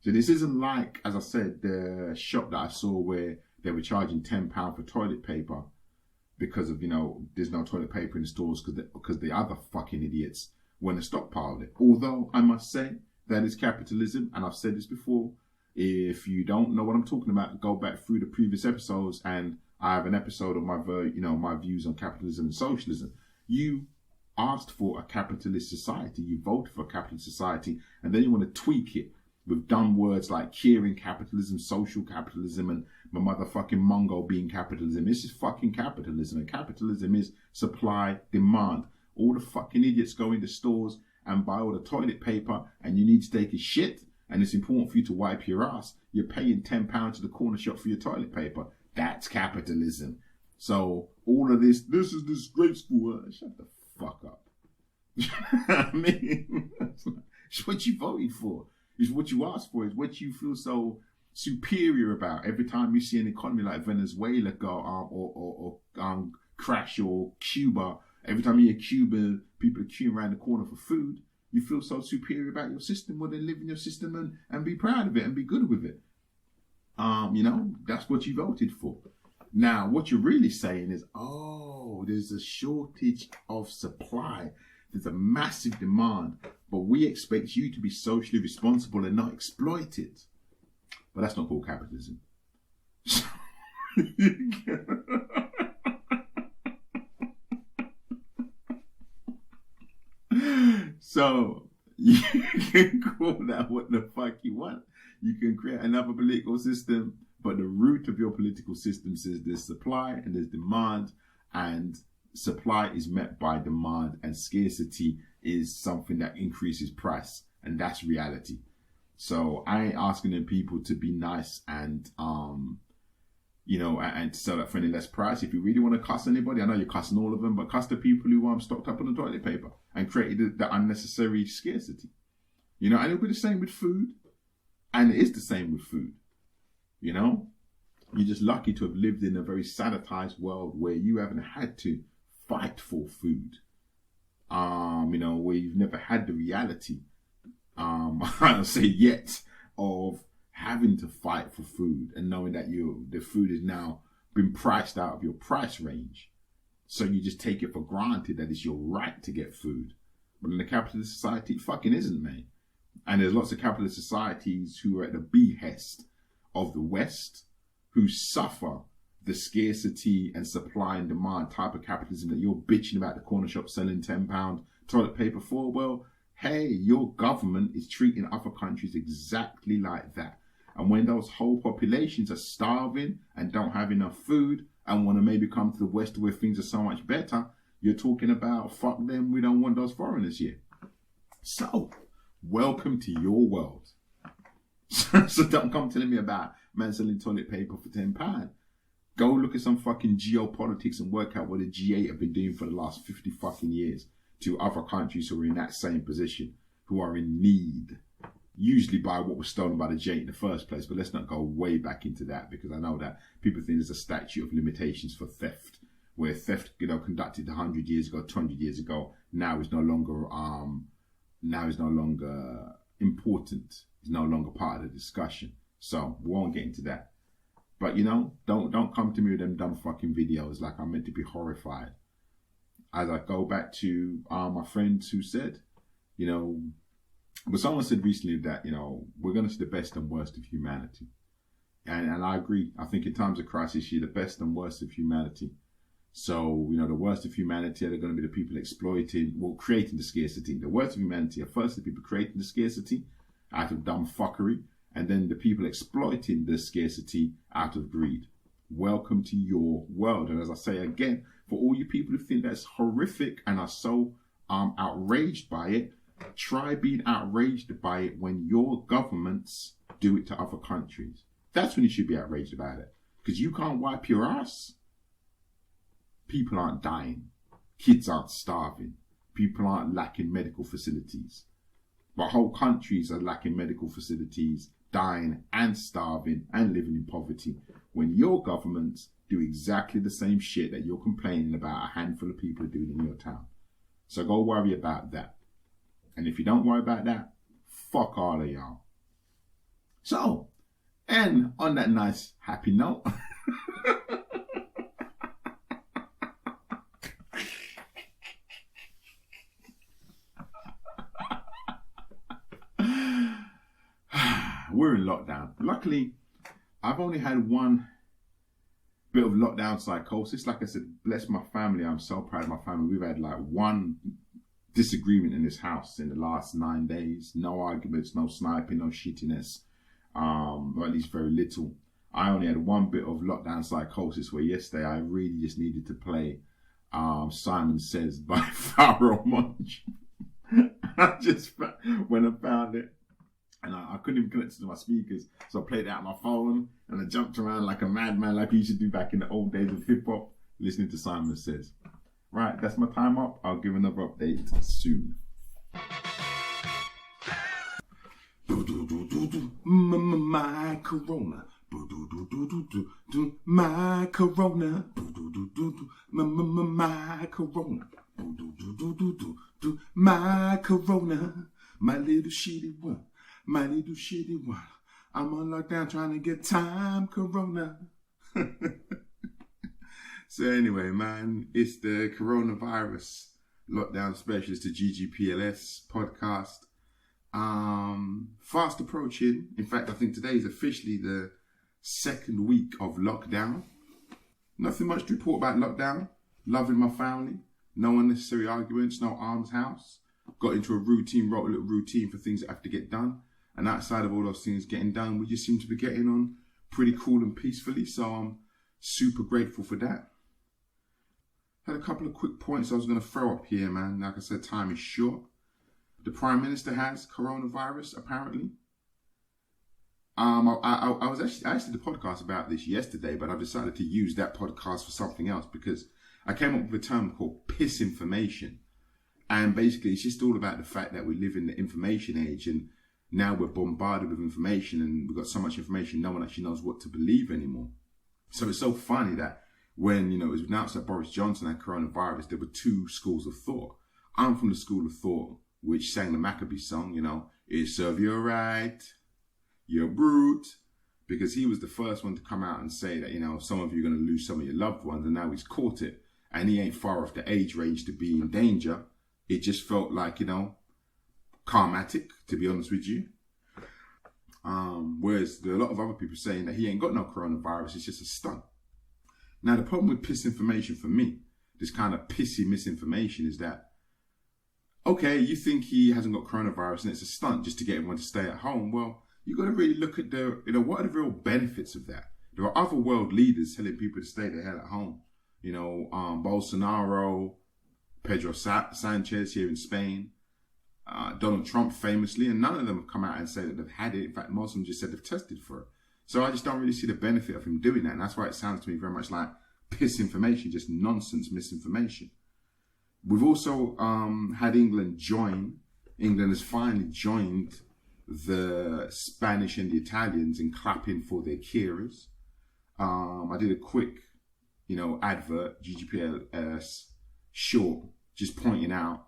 So this isn't like, as I said, the shop that I saw where they were charging £10 for toilet paper because of, you know, there's no toilet paper in the stores because the other fucking idiots went and stockpiled it. Although I must say that is capitalism, and I've said this before. If you don't know what I'm talking about, go back through the previous episodes, and I have an episode of my views on capitalism and socialism. You asked for a capitalist society, you voted for a capitalist society, and then you want to tweak it with dumb words like curing capitalism, social capitalism, and my motherfucking Mongo being capitalism. This is fucking capitalism, and capitalism is supply, demand. All the fucking idiots go into stores and buy all the toilet paper, and you need to take a shit, and it's important for you to wipe your ass, you're paying £10 to the corner shop for your toilet paper. That's capitalism. So all of this is disgraceful. Shut the fuck up. I mean, it's what you voted for. It's what you asked for. It's what you feel so superior about. Every time you see an economy like Venezuela go or crash, or Cuba, every time you hear Cuba, people are queuing around the corner for food, you feel so superior about your system. Well, then live in your system and be proud of it and be good with it. That's what you voted for. Now, what you're really saying is, there's a shortage of supply. There's a massive demand, but we expect you to be socially responsible and not exploit it. But that's not called capitalism. So you can call that what the fuck you want. You can create another political system, but the root of your political system says there's supply and there's demand, and supply is met by demand, and scarcity is something that increases price, and that's reality. So I ain't asking them people to be nice and and to sell that for any less price. If you really want to cuss anybody, I know you're cussing all of them, but cuss the people who stocked up on the toilet paper and created the unnecessary scarcity. And it'll be the same with food, and it is the same with food. You're just lucky to have lived in a very sanitized world where you haven't had to fight for food. Where you've never had the reality, I don't say yet, of having to fight for food and knowing that the food is now been priced out of your price range. So you just take it for granted that it's your right to get food. But in a capitalist society, it fucking isn't, mate. And there's lots of capitalist societies who are at the behest of the West, who suffer the scarcity and supply and demand type of capitalism that you're bitching about the corner shop selling £10 toilet paper for. Well, hey, your government is treating other countries exactly like that. And when those whole populations are starving and don't have enough food and want to maybe come to the West where things are so much better, you're talking about, fuck them, we don't want those foreigners here. So, welcome to your world. So don't come telling me about man selling toilet paper for £10. Go look at some fucking geopolitics and work out what the G8 have been doing for the last 50 fucking years to other countries who are in that same position, who are in need, usually by what was stolen by the G8 in the first place. But let's not go way back into that, because I know that people think there's a statute of limitations for theft, where theft, conducted 100 years ago, 200 years ago, now is no longer important. It's no longer part of the discussion. So we won't get into that. But don't come to me with them dumb fucking videos like I'm meant to be horrified. As I go back to my friends who said, but someone said recently that, we're going to see the best and worst of humanity. And I agree. I think in times of crisis, you're the best and worst of humanity. So, the worst of humanity are going to be the people creating the scarcity. The worst of humanity are first the people creating the scarcity out of dumb fuckery, and then the people exploiting the scarcity out of greed. Welcome to your world. And as I say again, for all you people who think that's horrific and are so outraged by it, try being outraged by it when your governments do it to other countries. That's when you should be outraged about it. Because you can't wipe your ass. People aren't dying. Kids aren't starving. People aren't lacking medical facilities. But whole countries are lacking medical facilities, dying and starving and living in poverty, when your governments do exactly the same shit that you're complaining about a handful of people are doing in your town. So go worry about that. And if you don't worry about that, fuck all of y'all. So, and on that nice happy note, we're in lockdown. Luckily, I've only had one bit of lockdown psychosis. Like I said, bless my family. I'm so proud of my family. We've had like one disagreement in this house in the last 9 days. No arguments, no sniping, no shittiness, or at least very little. I only had one bit of lockdown psychosis where yesterday I really just needed to play Simon Says by Pharaoh Monch. When I found it, And I couldn't even connect it to my speakers. So I played it out on my phone and I jumped around like a madman like we used to do back in the old days of hip hop, listening to Simon Says. Right, that's my time up. I'll give another update soon. My corona. My corona. My corona. My corona. My little shitty one. My little shitty one. I'm on lockdown trying to get time, corona. So anyway, man, it's the coronavirus lockdown specialist, the GGPLS podcast. Fast approaching. In fact, I think today is officially the second week of lockdown. Nothing much to report about lockdown. Loving my family. No unnecessary arguments. No arms house. Got into a routine, wrote a little routine for things that have to get done. And outside of all those things getting done, we just seem to be getting on pretty cool and peacefully. So I'm super grateful for that. Had a couple of quick points I was going to throw up here, man. Like I said, time is short. The Prime Minister has coronavirus, apparently. I actually did a podcast about this yesterday, but I've decided to use that podcast for something else because I came up with a term called piss information. And basically, it's just all about the fact that we live in the information age and now we're bombarded with information and we've got so much information, no one actually knows what to believe anymore. So it's so funny that when, it was announced that Boris Johnson had coronavirus, there were two schools of thought. I'm from the school of thought, which sang the Maccabee song, it serve you right, you're brute, because he was the first one to come out and say that, some of you are going to lose some of your loved ones, and now he's caught it, and he ain't far off the age range to be in danger. It just felt like, karmatic, to be honest with you. Whereas there are a lot of other people saying that he ain't got no coronavirus, it's just a stunt. Now, the problem with piss information for me, this kind of pissy misinformation, is that, okay, you think he hasn't got coronavirus and it's a stunt just to get everyone to stay at home. Well, you've got to really look at what are the real benefits of that? There are other world leaders telling people to stay the hell at home. Bolsonaro, Pedro Sanchez here in Spain, Donald Trump famously, and none of them have come out and said that they've had it. In fact, most of them just said they've tested for it. So I just don't really see the benefit of him doing that. And that's why it sounds to me very much like piss information, just nonsense misinformation. We've also had England join. England has finally joined the Spanish and the Italians in clapping for their carers. I did a quick, advert, GGPLS short, just pointing out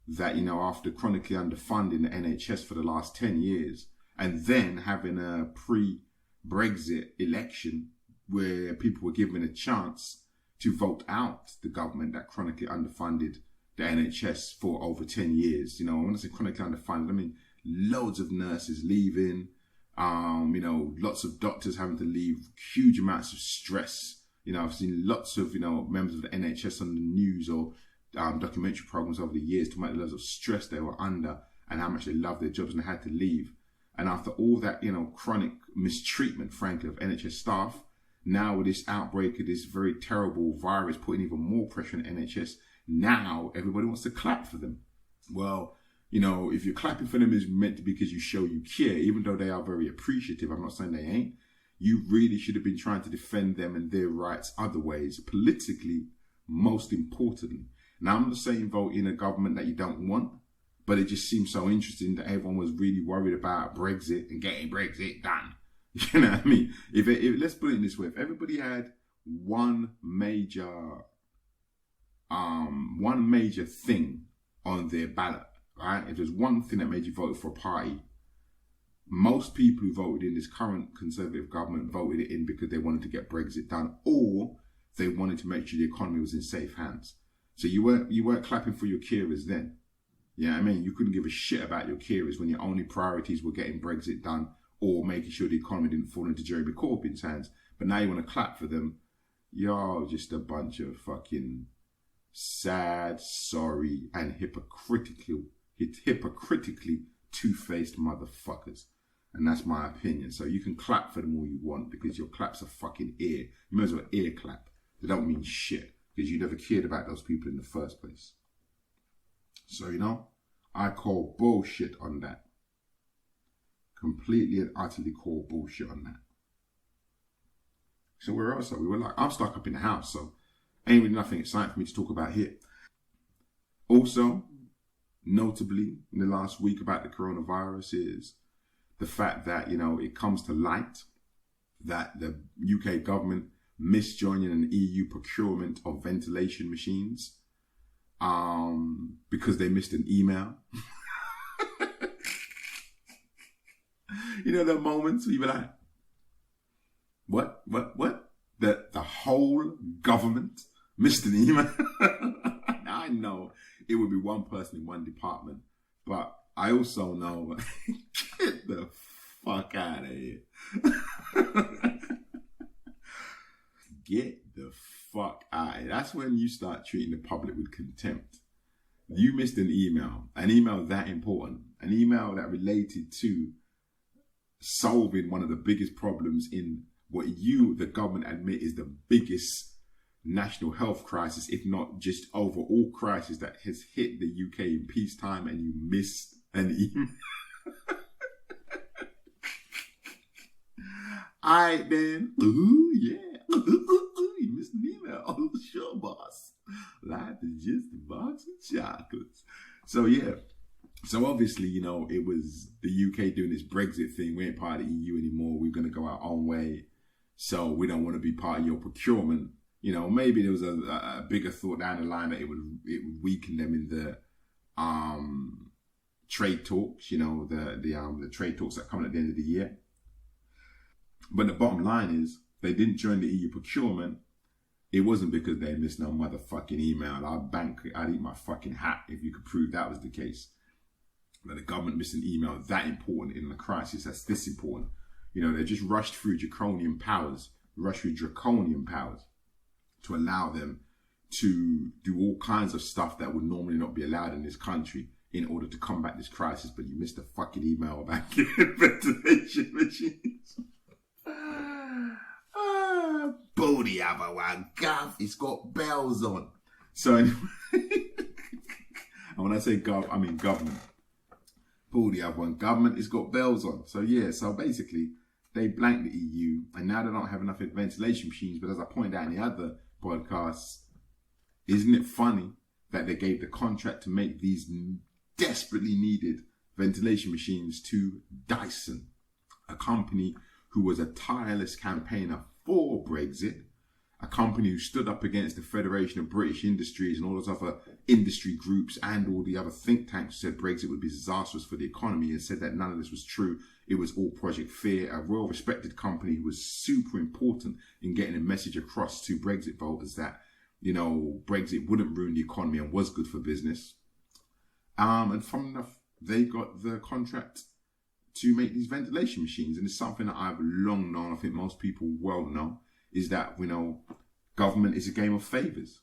that, after chronically underfunding the NHS for the last 10 years, and then having a pre-Brexit election where people were given a chance to vote out the government that chronically underfunded the NHS for over 10 years. When I say chronically underfunded, I mean loads of nurses leaving, lots of doctors having to leave, huge amounts of stress. I've seen lots of, members of the NHS on the news or documentary programs over the years talking about the levels of stress they were under and how much they loved their jobs and they had to leave. And after all that, chronic mistreatment, frankly, of NHS staff, now with this outbreak of this very terrible virus putting even more pressure on the NHS, now everybody wants to clap for them. Well, if you're clapping for them, it's meant to be because you show you care, even though they are very appreciative. I'm not saying they ain't. You really should have been trying to defend them and their rights other ways, politically, most importantly. Now, I'm not saying vote in a government that you don't want, but it just seems so interesting that everyone was really worried about Brexit and getting Brexit done. You know what I mean? If let's put it in this way, if everybody had one major thing on their ballot, right? If there's one thing that made you vote for a party, most people who voted in this current Conservative government voted it in because they wanted to get Brexit done, or they wanted to make sure the economy was in safe hands. So you weren't clapping for your carers then. Yeah, I mean, you couldn't give a shit about your carers when your only priorities were getting Brexit done or making sure the economy didn't fall into Jeremy Corbyn's hands. But now you want to clap for them. You're just a bunch of fucking sad, sorry, and hypocritically two-faced motherfuckers. And that's my opinion. So you can clap for them all you want because your claps are fucking ear. You might as well ear clap. They don't mean shit because you never cared about those people in the first place. So, I call bullshit on that. Completely and utterly call bullshit on that. So where else are we? We're like, I'm stuck up in the house, so ain't really nothing exciting for me to talk about here. Also, notably, in the last week about the coronavirus is the fact that, it comes to light that the UK government missed joining an EU procurement of ventilation machines because they missed an email. The moments where you're like, what? The whole government missed an email? I know it would be one person in one department, but I also know, get the fuck out of here. Get the fuck out of here. That's when you start treating the public with contempt. You missed an email that important, an email that related to solving one of the biggest problems in what you, the government, admit is the biggest national health crisis, if not just overall crisis that has hit the UK in peacetime, and you missed an email. Alright then. Ooh, yeah. You missed an email. Oh, sure, boss. Life is just a box of chocolates. So, yeah. So, obviously, it was the UK doing this Brexit thing. We ain't part of the EU anymore. We're going to go our own way. So, we don't want to be part of your procurement. Maybe there was a bigger thought down the line that it would weaken them in the trade talks, the trade talks that come at the end of the year. But the bottom line is, they didn't join the EU procurement. It wasn't because they missed no motherfucking email. I'd eat my fucking hat if you could prove that was the case. That the government missed an email that important in a crisis that's this important. They just rushed through draconian powers to allow them to do all kinds of stuff that would normally not be allowed in this country in order to combat this crisis. But you missed a fucking email about getting ventilation machines. Booty have a one gaff. It's got bells on. So anyway, and when I say gov, I mean government. Booty have one government. It's got bells on. So yeah. So basically, they blanked the EU, and now they don't have enough ventilation machines. But as I pointed out in the other podcasts, isn't it funny that they gave the contract to make these desperately needed ventilation machines to Dyson, a company who was a tireless campaigner for Brexit, a company who stood up against the Federation of British Industries and all those other industry groups and all the other think tanks who said Brexit would be disastrous for the economy, and said that none of this was true. It was all Project Fear, a well-respected company who was super important in getting a message across to Brexit voters that, Brexit wouldn't ruin the economy and was good for business. And fun enough, they got the contract to make these ventilation machines. And it's something that I've long known, I think most people well know, is that, government is a game of favours.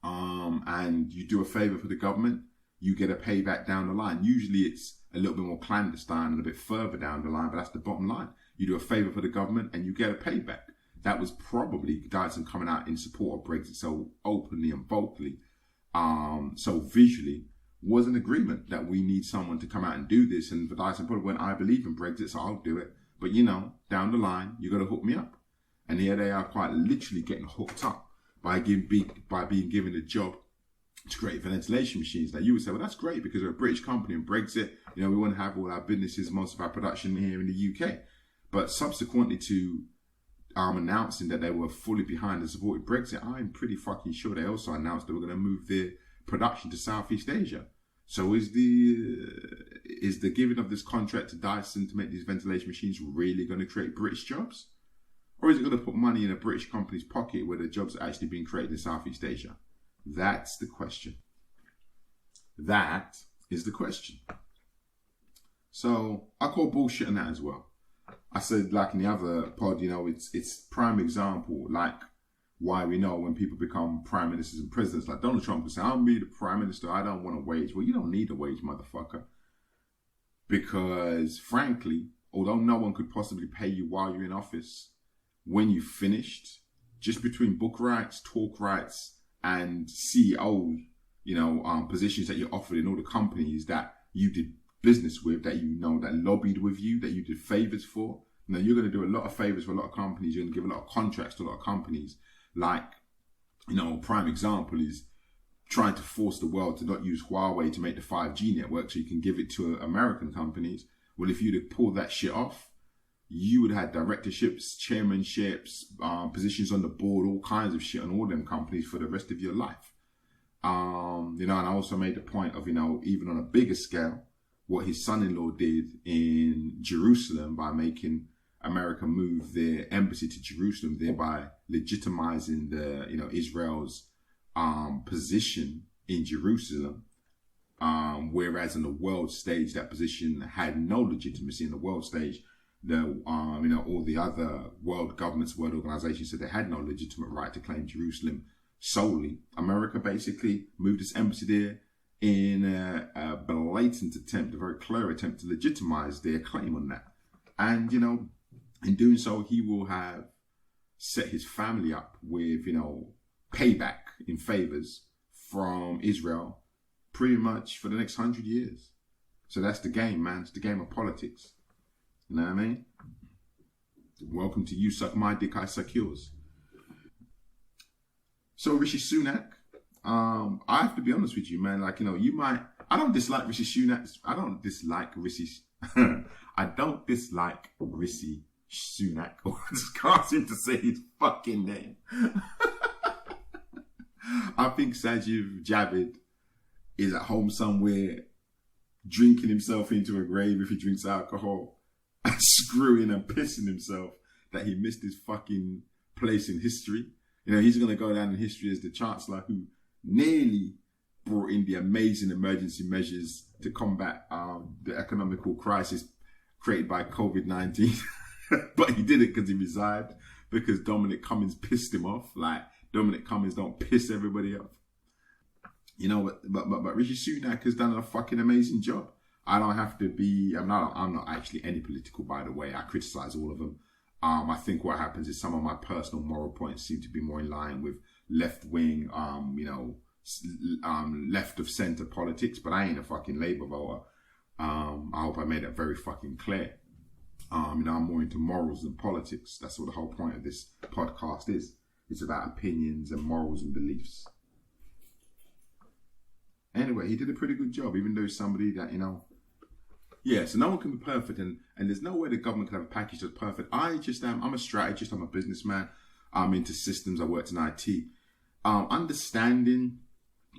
And you do a favour for the government, you get a payback down the line. Usually it's a little bit more clandestine and a bit further down the line, but that's the bottom line. You do a favour for the government and you get a payback. That was probably Dyson coming out in support of Brexit so openly and vocally, so visually, was an agreement that we need someone to come out and do this. And for Dyson probably went, I believe in Brexit, so I'll do it. But down the line, you got to hook me up. And here they are quite literally getting hooked up by being given a job to create ventilation machines. Now you would say, well, that's great because we're a British company and Brexit, we want to have all our businesses, most of our production here in the UK. But subsequently to announcing that they were fully behind and supported Brexit, I'm pretty fucking sure they also announced they were going to move their production to Southeast Asia. So is the giving of this contract to Dyson to make these ventilation machines really going to create British jobs? Or is it going to put money in a British company's pocket where the jobs are actually being created in Southeast Asia? That's the question. That is the question. So I call bullshit on that as well. I said, like in the other pod, it's prime example, like why we know when people become prime ministers and presidents, like Donald Trump would say, I'll be the prime minister, I don't want a wage. Well, you don't need a wage, motherfucker. Because frankly, although no one could possibly pay you while you're in office, when you finished, just between book rights, talk rights, and CEO, positions that you're offered in all the companies that you did business with, that you know, that lobbied with you, that you did favors for. Now, you're going to do a lot of favors for a lot of companies. You're going to give a lot of contracts to a lot of companies. Like, you know, prime example is trying to force the world to not use Huawei to make the 5G network so you can give it to American companies. Well, if you'd have pulled that shit off, you would have had directorships, chairmanships, positions on the board, all kinds of shit on all them companies for the rest of your life. You know, and I also made the point of, you know, even on a bigger scale, what his son-in-law did in Jerusalem by making America move their embassy to Jerusalem, thereby legitimizing the, you know, Israel's position in Jerusalem, whereas on the world stage that position had no legitimacy. In the world stage, the you know, all the other world governments, world organizations said they had no legitimate right to claim Jerusalem solely. America basically moved its embassy there in a blatant attempt, a very clear attempt to legitimize their claim on that. And, you know, in doing so, he will have set his family up with, you know, payback in favors from Israel pretty much for the next 100 years. So that's the game, man. It's the game of politics. You know what I mean? Welcome to You Suck My Dick, I Suck Yours. So Rishi Sunak, I have to be honest with you, man. Like, you know, you might, I don't dislike Rishi Sunak. I don't dislike Rishi Sunak. I just can't seem to say his fucking name. I think Sajid Javid is at home somewhere drinking himself into a grave if he drinks alcohol and screwing and pissing himself that he missed his fucking place in history. You know, he's going to go down in history as the Chancellor who nearly brought in the amazing emergency measures to combat the economical crisis created by COVID-19. But he did it because he resigned, because Dominic Cummings pissed him off. Like, Dominic Cummings don't piss everybody off. You know, but Rishi Sunak has done a fucking amazing job. I don't have to be, I'm not actually any political, by the way. I criticize all of them. I think what happens is some of my personal moral points seem to be more in line with left-wing, you know, left of centre politics, but I ain't a fucking Labour voter. I hope I made that very fucking clear. You know, I'm more into morals than politics. That's what the whole point of this podcast is. It's about opinions and morals and beliefs. Anyway, he did a pretty good job, even though he's somebody that, you know, yeah, so no one can be perfect, and there's no way the government can have a package that's perfect. I'm a strategist, I'm a businessman, I'm into systems, I worked in IT. Understanding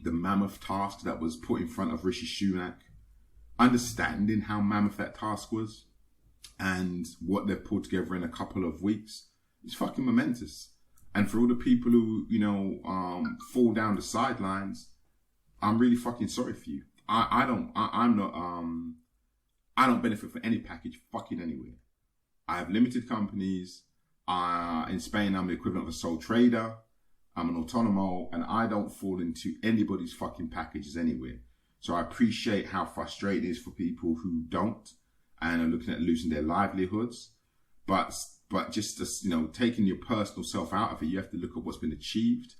the mammoth task that was put in front of Rishi Sunak, understanding how mammoth that task was, and what they've pulled together in a couple of weeks, it's fucking momentous. And for all the people who, you know, fall down the sidelines, I'm really fucking sorry for you. I don't benefit from any package fucking anywhere. I have limited companies. In Spain, I'm the equivalent of a sole trader. I'm an autonomo, and I don't fall into anybody's fucking packages anywhere. So I appreciate how frustrating it is for people who don't and are looking at losing their livelihoods. But just, you know, taking your personal self out of it, you have to look at what's been achieved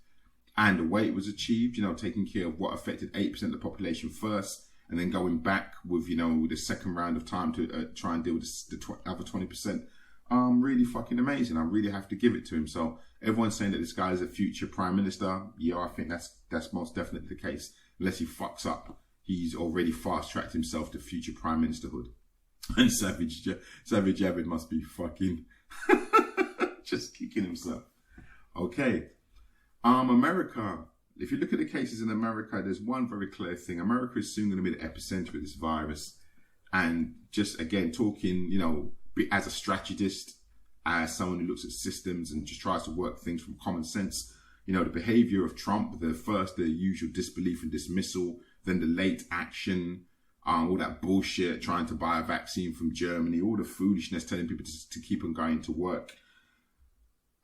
and the way it was achieved, you know, taking care of what affected 8% of the population first, and then going back with, you know, the second round of time to try and deal with the other 20%. Really fucking amazing. I really have to give it to him. So everyone's saying that this guy is a future prime minister. Yeah, I think that's most definitely the case. Unless he fucks up, he's already fast-tracked himself to future prime ministerhood. And Savage Javid must be fucking just kicking himself. Okay. America. If you look at the cases in America, there's one very clear thing. America is soon going to be the epicenter of this virus. And just, again, talking, you know, as a strategist, as someone who looks at systems and just tries to work things from common sense, you know, the behavior of Trump, the usual disbelief and dismissal, then the late action, all that bullshit, trying to buy a vaccine from Germany, all the foolishness, telling people to keep on going to work.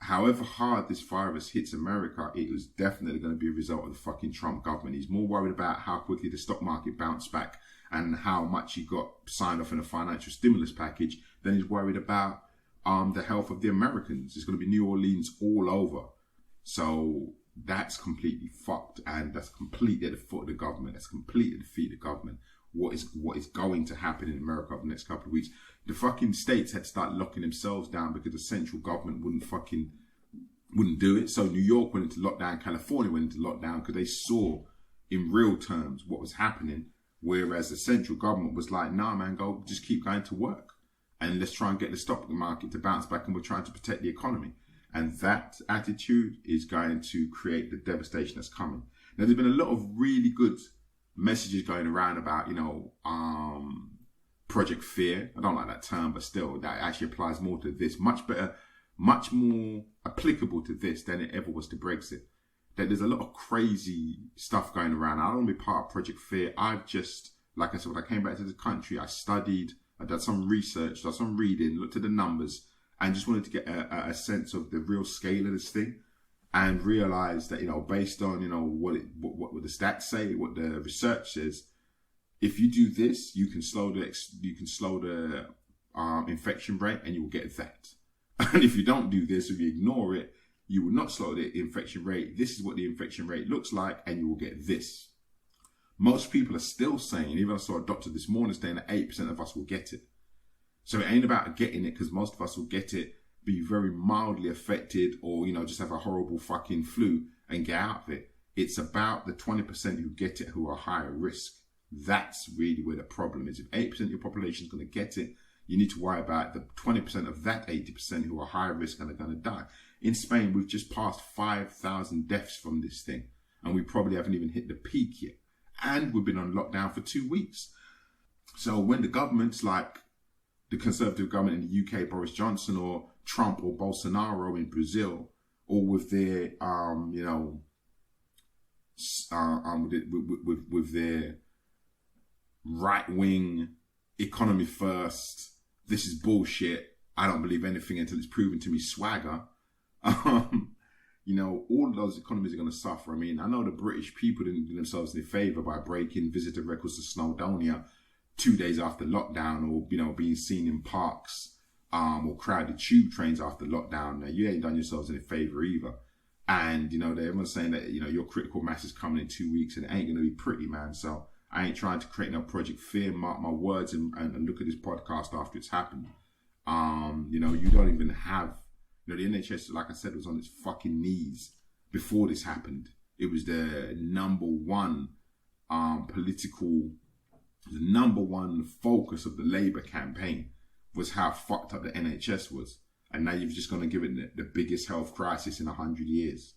However hard this virus hits America, it was definitely going to be a result of the fucking Trump government. He's more worried about how quickly the stock market bounced back and how much he got signed off in a financial stimulus package than he's worried about the health of the Americans. It's going to be New Orleans all over. So that's completely fucked, and that's completely at the foot of the government. That's completely defeat the government. what is going to happen in America over the next couple of weeks. The fucking states had started locking themselves down because the central government wouldn't do it. So New York went into lockdown, California went into lockdown because they saw in real terms what was happening. Whereas the central government was like, nah, man, just keep going to work. And let's try and get the stock market to bounce back, and we're trying to protect the economy. And that attitude is going to create the devastation that's coming. Now, there's been a lot of really good messages going around about, Project Fear. I don't like that term, but still, that actually applies more to this. Much better, much more applicable to this than it ever was to Brexit. That there's a lot of crazy stuff going around. I don't want to be part of Project Fear. I've just, like I said, when I came back to the country, I studied, I did some research, did some reading, looked at the numbers, and just wanted to get a sense of the real scale of this thing, and realized that, based on, what the stats say, what the research says, if you do this, you can slow the infection rate, and you will get that. And if you don't do this, if you ignore it, you will not slow the infection rate. This is what the infection rate looks like, and you will get this. Most people are still saying, even I saw a doctor this morning saying that 8% of us will get it. So it ain't about getting it, because most of us will get it, be very mildly affected, or, just have a horrible fucking flu and get out of it. It's about the 20% who get it who are higher risk. That's really where the problem is. If 8% of your population is going to get it, you need to worry about the 20% of that 80% who are higher risk and are going to die. In Spain, we've just passed 5,000 deaths from this thing, and we probably haven't even hit the peak yet. And we've been on lockdown for 2 weeks. So when the governments like the Conservative government in the UK, Boris Johnson, or Trump or Bolsonaro in Brazil, or with their, with their right-wing economy first, this is bullshit, I don't believe anything until it's proven to me swagger, all of those economies are going to suffer. I mean, I know the British people didn't do themselves any favour by breaking visitor records to Snowdonia 2 days after lockdown, or, being seen in parks, or crowded tube trains after lockdown. Now, you ain't done yourselves any favour either. And, everyone's saying that, your critical mass is coming in 2 weeks, and it ain't going to be pretty, man. So I ain't trying to create no Project Fear. Mark my words and look at this podcast after it's happened. You don't even have, the NHS, like I said, was on its fucking knees before this happened. It was the number one the number one focus of the Labour campaign was how fucked up the NHS was. And now you've just going to give it the biggest health crisis in 100 years.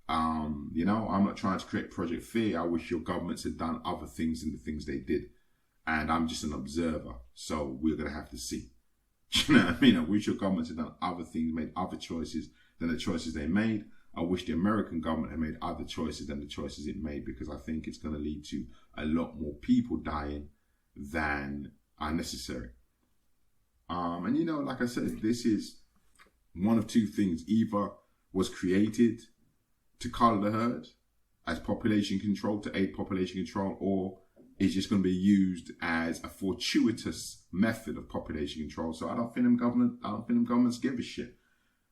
I'm not trying to create Project Fear. I wish your governments had done other things than the things they did. And I'm just an observer. So we're going to have to see. You know what I mean? I wish your governments had done other things, made other choices than the choices they made. I wish the American government had made other choices than the choices it made, because I think it's going to lead to a lot more people dying than are necessary. And like I said, this is one of two things. Either was created to cull the herd as population control, to aid population control, or is just going to be used as a fortuitous method of population control. So I don't think them governments give a shit.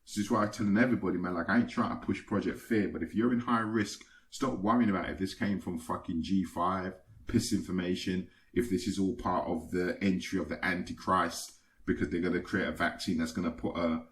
This is why I'm telling everybody, man, like, I ain't trying to push Project Fear, but if you're in high risk, stop worrying about if this came from fucking G5, piss information, if this is all part of the entry of the Antichrist, because they're going to create a vaccine that's going to put a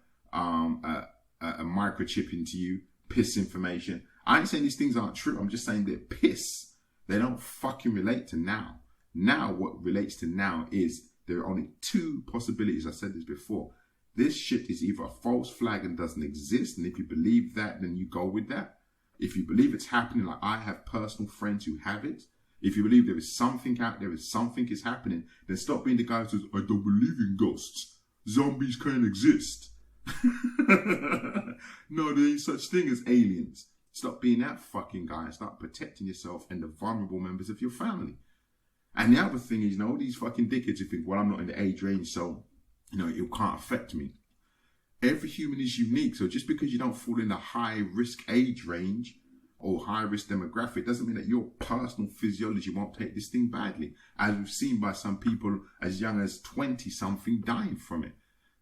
microchip into you, piss information. I ain't saying these things aren't true. I'm just saying they're piss. They don't fucking relate to now. Now, what relates to now is there are only two possibilities. I said this before. This shit is either a false flag and doesn't exist, and if you believe that, then you go with that. If you believe it's happening, like I have personal friends who have it, if you believe there is something out there, if something is happening, then stop being the guy who says, I don't believe in ghosts. Zombies can't exist. No, there ain't such thing as aliens. Stop being that fucking guy and start protecting yourself and the vulnerable members of your family. And the other thing is, all these fucking dickheads who think, well, I'm not in the age range, so, it can't affect me. Every human is unique. So just because you don't fall in the high risk age range or high risk demographic doesn't mean that your personal physiology won't take this thing badly. As we've seen by some people as young as 20 something dying from it.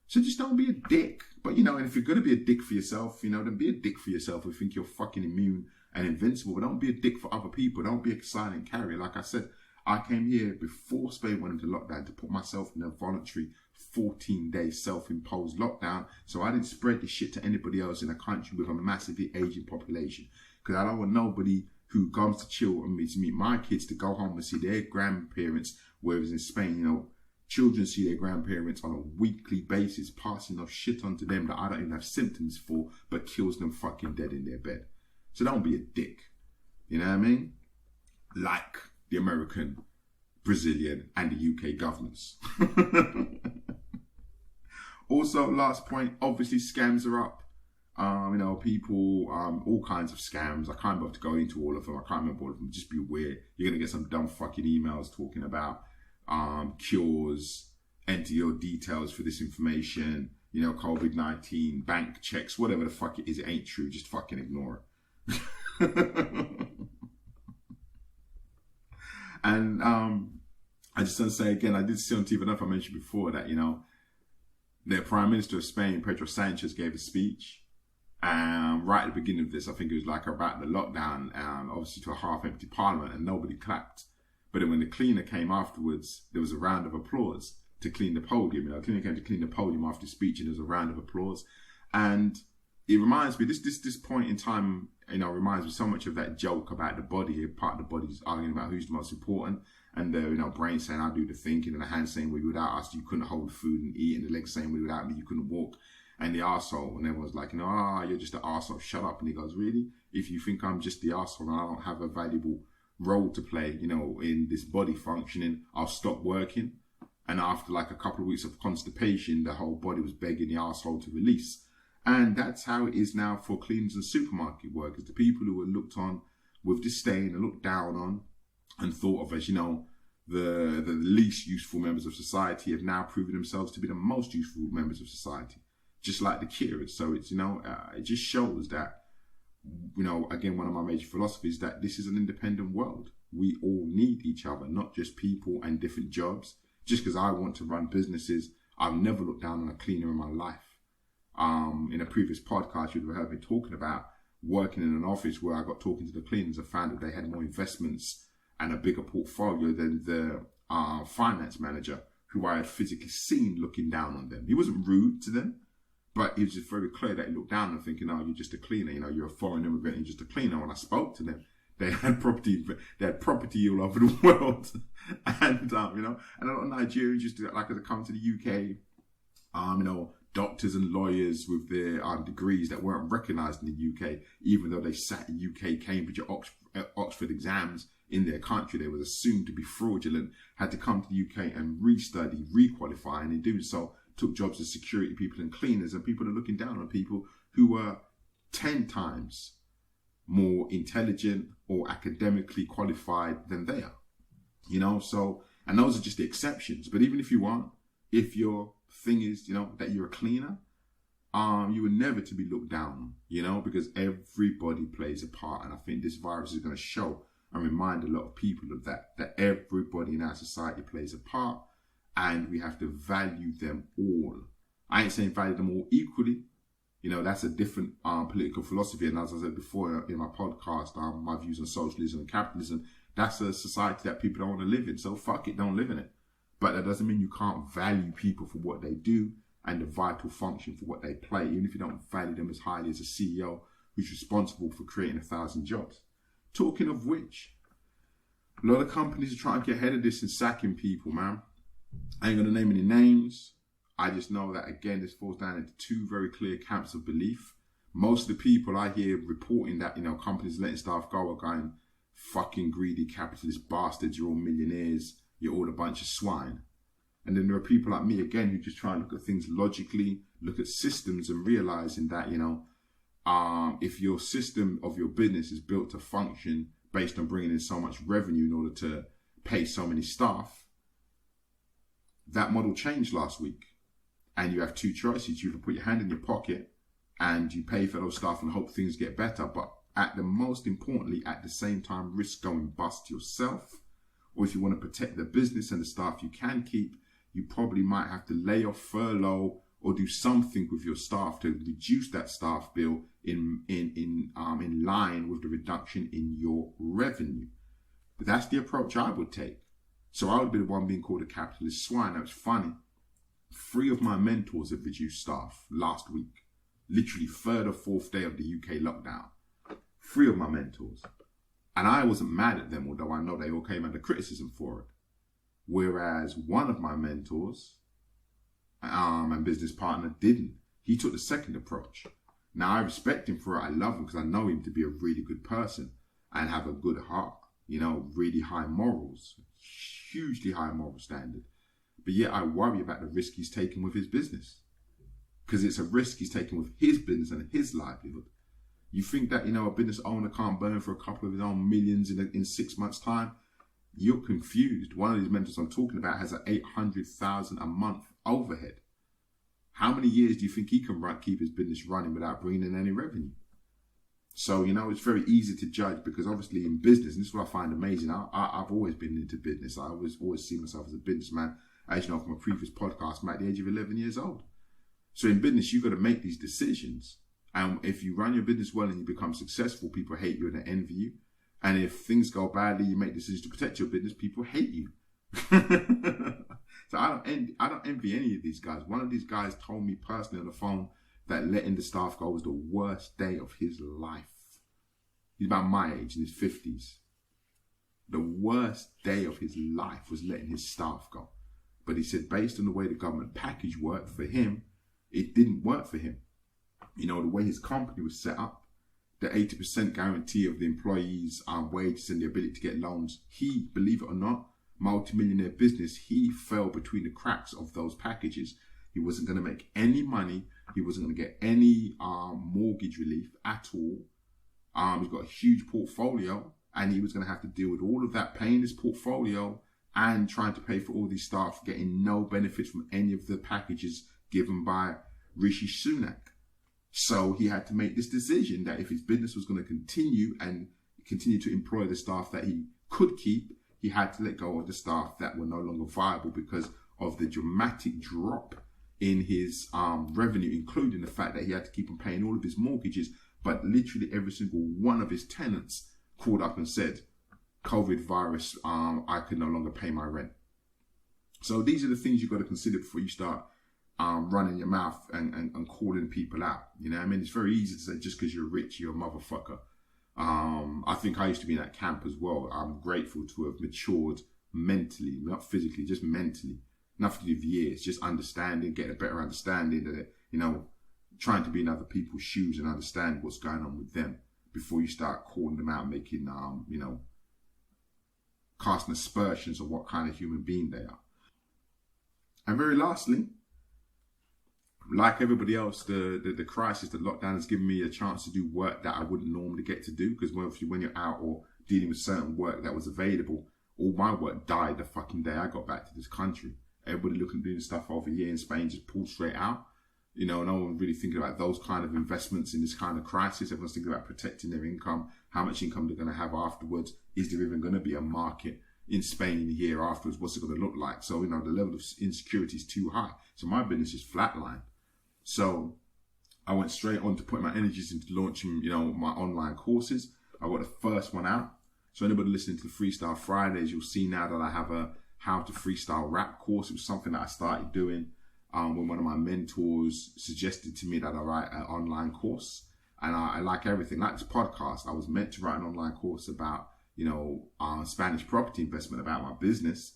So just don't be a dick. But, and if you're going to be a dick for yourself, then be a dick for yourself who think you're fucking immune and invincible. But don't be a dick for other people. Don't be a silent carrier. Like I said, I came here before Spain went into lockdown to put myself in a voluntary 14-day self-imposed lockdown so I didn't spread this shit to anybody else in a country with a massively aging population. Because I don't want nobody who comes to chill and to meet my kids to go home and see their grandparents, whereas in Spain, you know, children see their grandparents on a weekly basis, passing off shit onto them that I don't even have symptoms for, but kills them fucking dead in their bed. So don't be a dick. You know what I mean? Like the American, Brazilian, and the UK governments. Also, last point, obviously scams are up. You know, people, all kinds of scams. I can't bother to go into all of them. I can't remember all of them. Just be aware. You're going to get some dumb fucking emails talking about cures, enter your details for this information, you know, COVID-19, bank checks, whatever the fuck it is. It ain't true. Just fucking ignore it. And I just want to say again, I did see on TV, I don't know if I mentioned before that, you know, the Prime Minister of Spain, Pedro Sanchez, gave a speech. Right at the beginning of this, I think it was like about the lockdown, obviously to a half-empty parliament, and nobody clapped. But then when the cleaner came afterwards, there was a round of applause to clean the podium. You know, the cleaner came to clean the podium after the speech, and there was a round of applause. And it reminds me, this point in time, you know, reminds me so much of that joke about the body. Part of the body's arguing about who's the most important, and the, you know, brain saying I do the thinking, and the hand saying well, without us you couldn't hold food and eat, and the leg saying well, without me you couldn't walk, and the arsehole, and everyone's like, you know, you're just an arsehole, shut up. And he goes, really? If you think I'm just the arsehole and I don't have a valuable role to play, you know, in this body functioning, I'll stop working. And after like a couple of weeks of constipation, the whole body was begging the arsehole to release. And that's how it is now for cleaners and supermarket workers. The people who were looked on with disdain and looked down on and thought of as, you know, the least useful members of society have now proven themselves to be the most useful members of society, just like the curers. So it's, you know, it just shows that, you know, again, one of my major philosophies, that this is an independent world. We all need each other, not just people and different jobs. Just because I want to run businesses, I've never looked down on a cleaner in my life. In a previous podcast, you'd have heard me talking about working in an office where I got talking to the cleaners and found that they had more investments and a bigger portfolio than the finance manager, who I had physically seen looking down on them. He wasn't rude to them, but it was just very clear that he looked down and thinking, oh, you're just a cleaner, you know, you're a foreign immigrant, you're just a cleaner. When I spoke to them, they had property all over the world. And, you know, and a lot of Nigerians used to, like, as they come to the UK, you know, doctors and lawyers with their degrees that weren't recognised in the UK, even though they sat in UK, Cambridge, or Oxford exams in their country, they were assumed to be fraudulent, had to come to the UK and restudy, requalify, and in doing so, took jobs as security people and cleaners, and people are looking down on people who were 10 times more intelligent or academically qualified than they are. You know, so, and those are just the exceptions. But even if you aren't, if your thing is, you know, that you're a cleaner, you were never to be looked down on, you know, because everybody plays a part. And I think this virus is going to show and remind a lot of people of that everybody in our society plays a part, and we have to value them all. I ain't saying value them all equally. You know, that's a different political philosophy. And as I said before in my podcast, my views on socialism and capitalism, that's a society that people don't want to live in. So fuck it, don't live in it. But that doesn't mean you can't value people for what they do and the vital function for what they play, even if you don't value them as highly as a CEO who's responsible for creating 1,000 jobs. Talking of which, a lot of companies are trying to get ahead of this and sacking people, man. I ain't going to name any names. I just know that, again, this falls down into two very clear camps of belief. Most of the people I hear reporting that, you know, companies letting staff go are going, fucking greedy capitalist bastards, you're all millionaires, you're all a bunch of swine. And then there are people like me, again, who just try and look at things logically, look at systems and realizing that, you know, if your system of your business is built to function based on bringing in so much revenue in order to pay so many staff, that model changed last week. And you have two choices. You can put your hand in your pocket and you pay for those staff and hope things get better. But at the most importantly, at the same time, risk going bust yourself. Or if you want to protect the business and the staff you can keep, you probably might have to lay off, furlough, or do something with your staff to reduce that staff bill in line with the reduction in your revenue. But that's the approach I would take. So I would be the one being called a capitalist swine. Now, it's funny. 3 of my mentors have reduced staff last week. Literally 3rd or 4th day of the UK lockdown. 3 of my mentors. And I wasn't mad at them, although I know they all came under criticism for it. Whereas one of my mentors and business partner didn't. He took the second approach. Now, I respect him for it. I love him because I know him to be a really good person and have a good heart. You know, really high morals, hugely high moral standard. But yet I worry about the risk he's taking with his business. Because it's a risk he's taking with his business and his livelihood. You think that, you know, a business owner can't burn for a couple of his own millions in 6 months' time? You're confused. One of these mentors I'm talking about has an $800,000 a month overhead. How many years do you think he can keep his business running without bringing in any revenue? So, you know, it's very easy to judge because obviously in business, and this is what I find amazing. I've always been into business. I always see myself as a businessman. As you know from a previous podcast, I'm at the age of 11 years old. So in business, you've got to make these decisions. And if you run your business well and you become successful, people hate you and they envy you. And if things go badly, you make decisions to protect your business, people hate you. So I don't envy any of these guys. One of these guys told me personally on the phone that letting the staff go was the worst day of his life. He's about my age, in his 50s. The worst day of his life was letting his staff go. But he said based on the way the government package worked for him, it didn't work for him. You know, the way his company was set up, the 80% guarantee of the employees' wages and the ability to get loans, he, believe it or not, multi-millionaire business, he fell between the cracks of those packages. He wasn't going to make any money. He wasn't going to get any mortgage relief at all. He's got a huge portfolio and he was going to have to deal with all of that, paying his portfolio and trying to pay for all these staff, getting no benefits from any of the packages given by Rishi Sunak. So he had to make this decision that if his business was going to continue and continue to employ the staff that he could keep, he had to let go of the staff that were no longer viable because of the dramatic drop in his revenue, including the fact that he had to keep on paying all of his mortgages. But literally every single one of his tenants called up and said, COVID virus, I could no longer pay my rent. So these are the things you've got to consider before you start running your mouth and calling people out. You know what I mean? It's very easy to say just because you're rich, you're a motherfucker. I think I used to be in that camp as well. I'm grateful to have matured mentally, not physically, just mentally. Nothing to do with years, just understanding, getting a better understanding that, you know, trying to be in other people's shoes and understand what's going on with them before you start calling them out, making, you know, casting aspersions of what kind of human being they are. And very lastly, like everybody else, the crisis, the lockdown has given me a chance to do work that I wouldn't normally get to do because when you're out or dealing with certain work that was available, all my work died the fucking day I got back to this country. Everybody looking at doing stuff over here in Spain just pulled straight out. You know, no one really thinking about those kind of investments in this kind of crisis. Everyone's thinking about protecting their income, how much income they're going to have afterwards. Is there even going to be a market in Spain a year afterwards? What's it going to look like? So, you know, the level of insecurity is too high. So my business is flatlined. So I went straight on to put my energies into launching, you know, my online courses. I got the first one out. So anybody listening to the Freestyle Fridays, you'll see now that I have a how to freestyle rap course. It was something that I started doing when one of my mentors suggested to me that I write an online course. And I like everything. Like this podcast, I was meant to write an online course about, you know, Spanish property investment, about my business.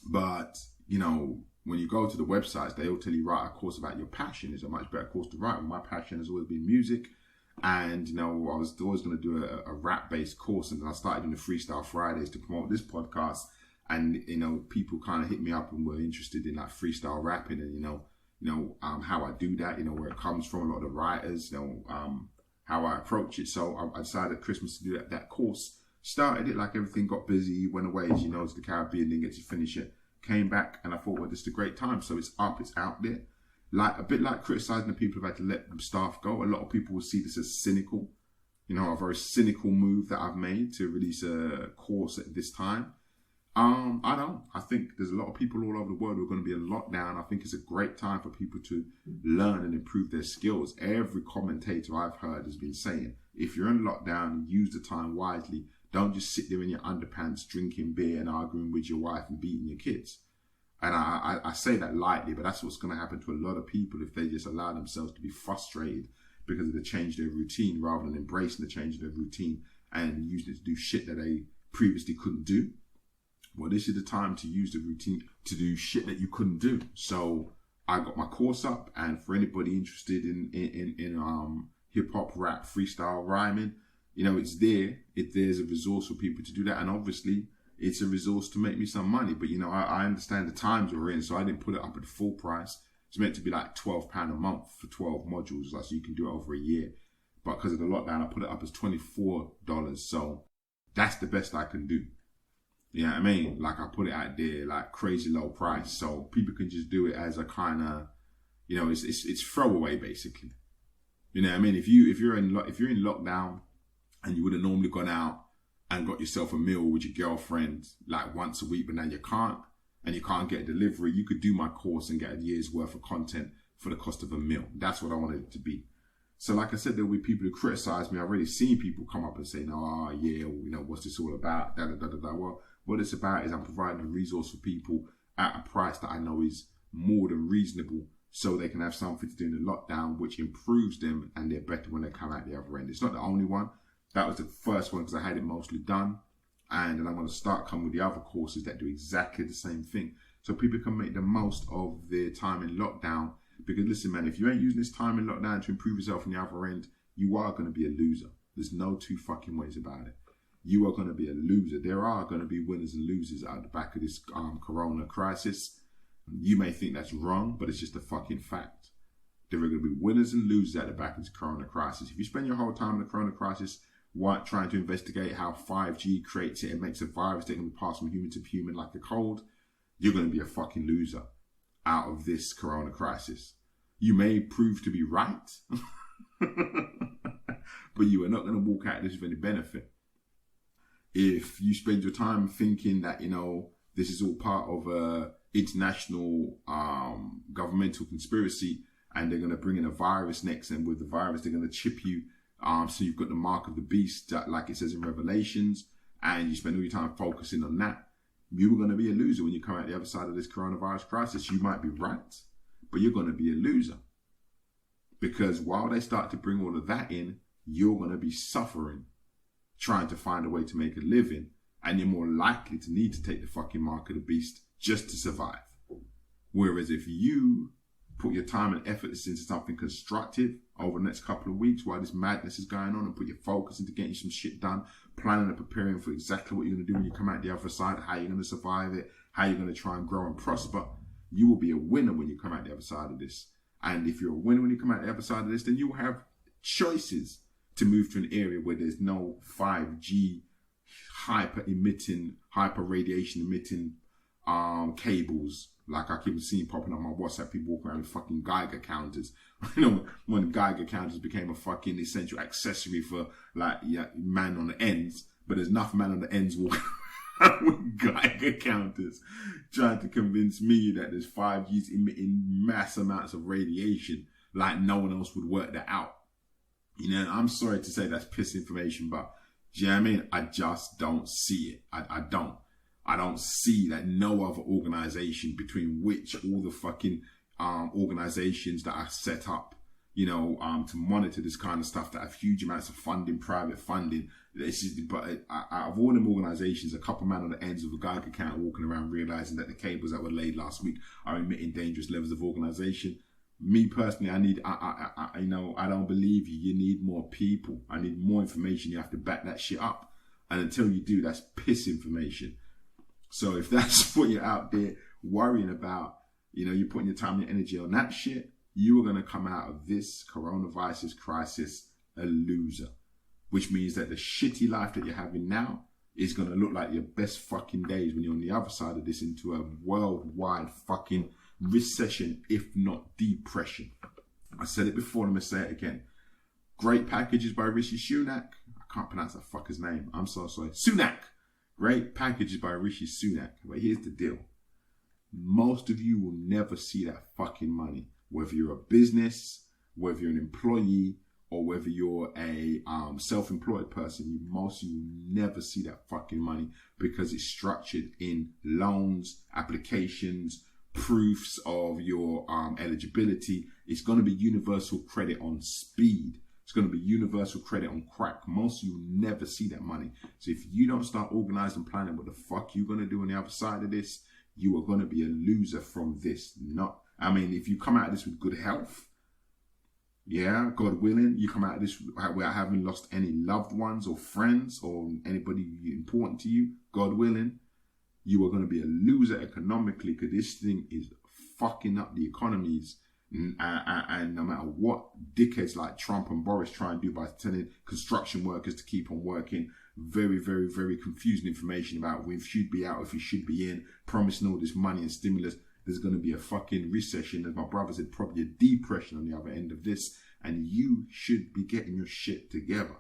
But, you know, when you go to the websites, they all tell you write a course about your passion. It's a much better course to write. My passion has always been music. And, you know, I was always going to do a rap-based course. And then I started doing the Freestyle Fridays to promote this podcast. And, you know, people kind of hit me up and were interested in like freestyle rapping and, you know, how I do that, you know, where it comes from, a lot of the writers, you know, how I approach it. So I decided at Christmas to do that course. Started it, like everything got busy, went away, as you know, to the Caribbean, didn't get to finish it. Came back and I thought, well, this is a great time. So it's up, it's out there. Like a bit like criticizing the people who had to let them staff go. A lot of people will see this as cynical, you know, a very cynical move that I've made to release a course at this time. I don't. I think there's a lot of people all over the world who are going to be in lockdown. I think it's a great time for people to learn and improve their skills. Every commentator I've heard has been saying, if you're in lockdown, use the time wisely Don't just sit there in your underpants drinking beer and arguing with your wife and beating your kids. And I say that lightly, but that's what's going to happen to a lot of people if they just allow themselves to be frustrated because of the change of their routine rather than embracing the change of their routine and using it to do shit that they previously couldn't do. Well, this is the time to use the routine to do shit that you couldn't do. So I got my course up, and for anybody interested in hip hop, rap, freestyle, rhyming, you know, it's there. There's a resource for people to do that, and obviously it's a resource to make me some money. But you know, I understand the times we're in, so I didn't put it up at the full price. It's meant to be like £12 a month for 12 modules, like so you can do it over a year. But because of the lockdown, I put it up as $24. So that's the best I can do. You know what I mean? Like I put it out there like crazy low price, so people can just do it as a kind of, you know, it's throwaway basically. You know what I mean? If you're in lockdown and you would have normally gone out and got yourself a meal with your girlfriend like once a week, but now you can't, and you can't get a delivery, you could do my course and get a year's worth of content for the cost of a meal. That's what I wanted it to be. So like I said, there'll be people who criticize me. I've already seen people come up and say, no, yeah, you know, what's this all about? Well, what it's about is I'm providing a resource for people at a price that I know is more than reasonable so they can have something to do in the lockdown, which improves them and they're better when they come out the other end. It's not the only one. That was the first one because I had it mostly done. And then I'm going to start coming with the other courses that do exactly the same thing. So people can make the most of their time in lockdown. Because listen, man, if you ain't using this time in lockdown to improve yourself on the other end, you are going to be a loser. There's no two fucking ways about it. You are going to be a loser. There are going to be winners and losers out the back of this corona crisis. You may think that's wrong, but it's just a fucking fact. There are going to be winners and losers at the back of this corona crisis. If you spend your whole time in the corona crisis trying to investigate how 5G creates it and makes a virus that can be passed from human to human like a cold, you're going to be a fucking loser out of this corona crisis. You may prove to be right, but you are not going to walk out of this with any benefit. If you spend your time thinking that, you know, this is all part of a international governmental conspiracy and they're going to bring in a virus next, and with the virus they're going to chip you so you've got the mark of the beast like it says in Revelations, and you spend all your time focusing on that, you are going to be a loser when you come out the other side of this coronavirus crisis. You might be right, but you're going to be a loser. Because while they start to bring all of that in, you're going to be suffering, trying to find a way to make a living, and you're more likely to need to take the fucking mark of the beast just to survive. Whereas if you put your time and effort into something constructive over the next couple of weeks while this madness is going on, and put your focus into getting some shit done, planning and preparing for exactly what you're going to do when you come out the other side, how you're going to survive it, how you're going to try and grow and prosper, you will be a winner when you come out the other side of this. And if you're a winner when you come out the other side of this, then you will have choices to move to an area where there's no 5G hyper radiation emitting cables. Like I keep seeing popping on my WhatsApp, people walking around with fucking Geiger counters. You know, when Geiger counters became a fucking essential accessory for like man on the ends, but there's enough man on the ends walking around with Geiger counters trying to convince me that there's 5G's emitting mass amounts of radiation, like no one else would work that out. You know, I'm sorry to say that's piss information, but do you know what I mean? I just don't see it. I don't see that no other organization between which all the fucking organizations that are set up, you know, to monitor this kind of stuff that have huge amounts of funding, private funding. But out of all them organizations, a couple man on the ends of a Geiger counter walking around realizing that the cables that were laid last week are emitting dangerous levels of organization. Me personally, I don't believe you. You need more people. I need more information. You have to back that shit up. And until you do, that's piss information. So if that's what you're out there worrying about, you know, you're putting your time and your energy on that shit, you are going to come out of this coronavirus crisis a loser. Which means that the shitty life that you're having now is going to look like your best fucking days when you're on the other side of this into a worldwide fucking recession, if not depression. I said it before, I'm going to say it again. Great Packages by Rishi Sunak. I can't pronounce that fucker's name. I'm so sorry. Sunak. Great Packages by Rishi Sunak. But here's the deal. Most of you will never see that fucking money. Whether you're a business, whether you're an employee, or whether you're a self-employed person, you never see that fucking money because it's structured in loans, applications, proofs of your eligibility. It's going to be universal credit on speed. It's going to be universal credit on crack. Most of you never see that money. So if you don't start organizing and planning what the fuck you're going to do on the other side of this, you are going to be a loser from this. If you come out of this with good health, yeah, God willing, you come out of this without having lost any loved ones or friends or anybody important to you, God willing, you are going to be a loser economically because this thing is fucking up the economies. And no matter what dickheads like Trump and Boris try and do by telling construction workers to keep on working, very, very, very confusing information about if you should be out, if you should be in, promising all this money and stimulus, there's going to be a fucking recession. As my brother said, probably a depression on the other end of this. And you should be getting your shit together.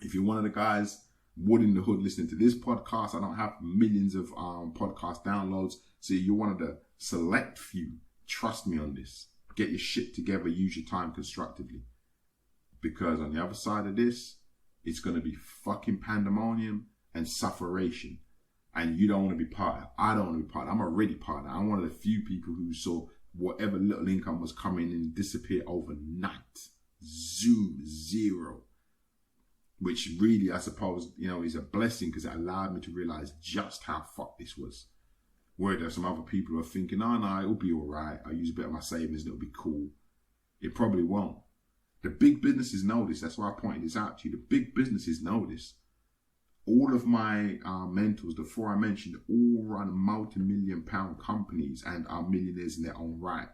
If you're one of the guys wood in the hood listening to this podcast, I don't have millions of podcast downloads. So you're one of the select few. Trust me on this. Get your shit together. Use your time constructively. Because on the other side of this, it's going to be fucking pandemonium and sufferation. And you don't want to be part of it. I don't want to be part of it. I'm already part of it. I'm one of the few people who saw whatever little income was coming in disappear overnight. Zoom, zero. Which really, I suppose, is a blessing because it allowed me to realize just how fucked this was. Where there's some other people who are thinking, oh no, it'll be all right. I'll use a bit of my savings and it'll be cool. It probably won't. The big businesses know this. That's why I pointed this out to you. The big businesses know this. All of my mentors, the four I mentioned, all run multi-million-pound companies and are millionaires in their own right.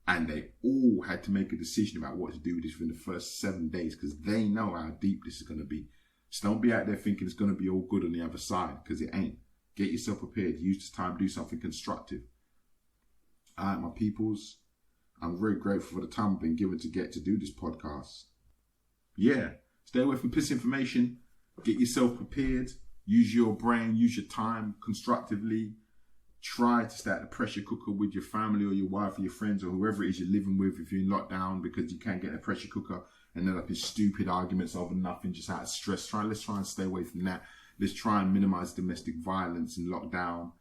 And they all had to make a decision about what to do with this within the first 7 days because they know how deep this is going to be. So don't be out there thinking it's going to be all good on the other side because it ain't. Get yourself prepared. Use this time to do something constructive. All right, my peoples. I'm very grateful for the time I've been given to get to do this podcast. Yeah. Stay away from piss information. Get yourself prepared. Use your brain. Use your time constructively. Try to start the pressure cooker with your family or your wife or your friends or whoever it is you're living with if you're in lockdown because you can't get a pressure cooker and end up in stupid arguments over nothing just out of stress. Let's try and stay away from that. Let's try and minimize domestic violence in lockdown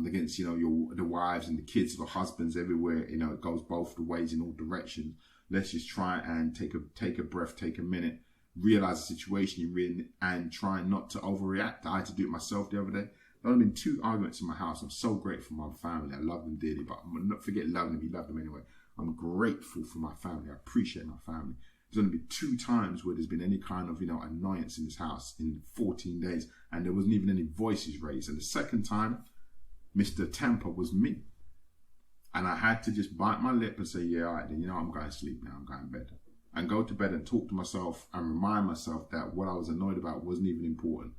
against, the wives and the kids, the husbands everywhere. It goes both the ways in all directions. Let's just try and take a breath, take a minute, realize the situation you're in and try not to overreact. I had to do it myself the other day. There have been 2 arguments in my house. I'm so grateful for my family. I love them dearly, but I'm not forget loving them. You love them anyway. I'm grateful for my family. I appreciate my family. There's only been 2 times where there's been any kind of, annoyance in this house in 14 days. And there wasn't even any voices raised. And the second time, Mr. Temper was me. And I had to just bite my lip and say, yeah, all right, then, I'm going to sleep now. I'm going to bed. And go to bed and talk to myself and remind myself that what I was annoyed about wasn't even important.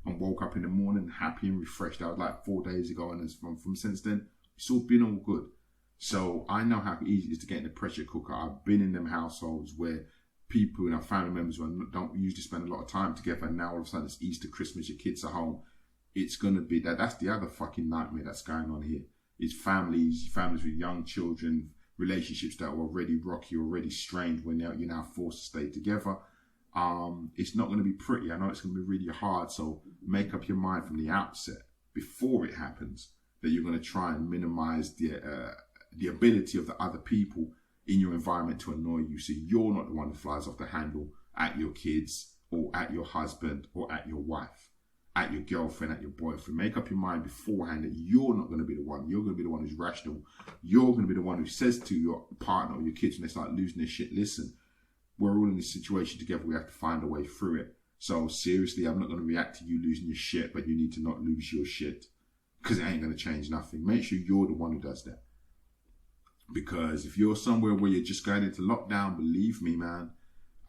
And woke up in the morning happy and refreshed. That was like 4 days ago. And from since then, it's all been all good. So I know how easy it is to get in the pressure cooker. I've been in them households where people and our family members who don't usually spend a lot of time together, and now all of a sudden it's Easter, Christmas, your kids are home. It's going to be that's the other fucking nightmare that's going on here. It's families with young children, relationships that are already rocky, already strained when you're now forced to stay together. It's not going to be pretty. I know it's going to be really hard. So make up your mind from the outset, before it happens, that you're going to try and minimize the ability of the other people in your environment to annoy you. So you're not the one that flies off the handle at your kids or at your husband or at your wife, at your girlfriend, at your boyfriend. Make up your mind beforehand that you're not going to be the one. You're going to be the one who's rational. You're going to be the one who says to your partner or your kids when they start losing their shit, listen, we're all in this situation together. We have to find a way through it. So seriously, I'm not going to react to you losing your shit, but you need to not lose your shit because it ain't going to change nothing. Make sure you're the one who does that. Because if you're somewhere where you're just going into lockdown, believe me, man,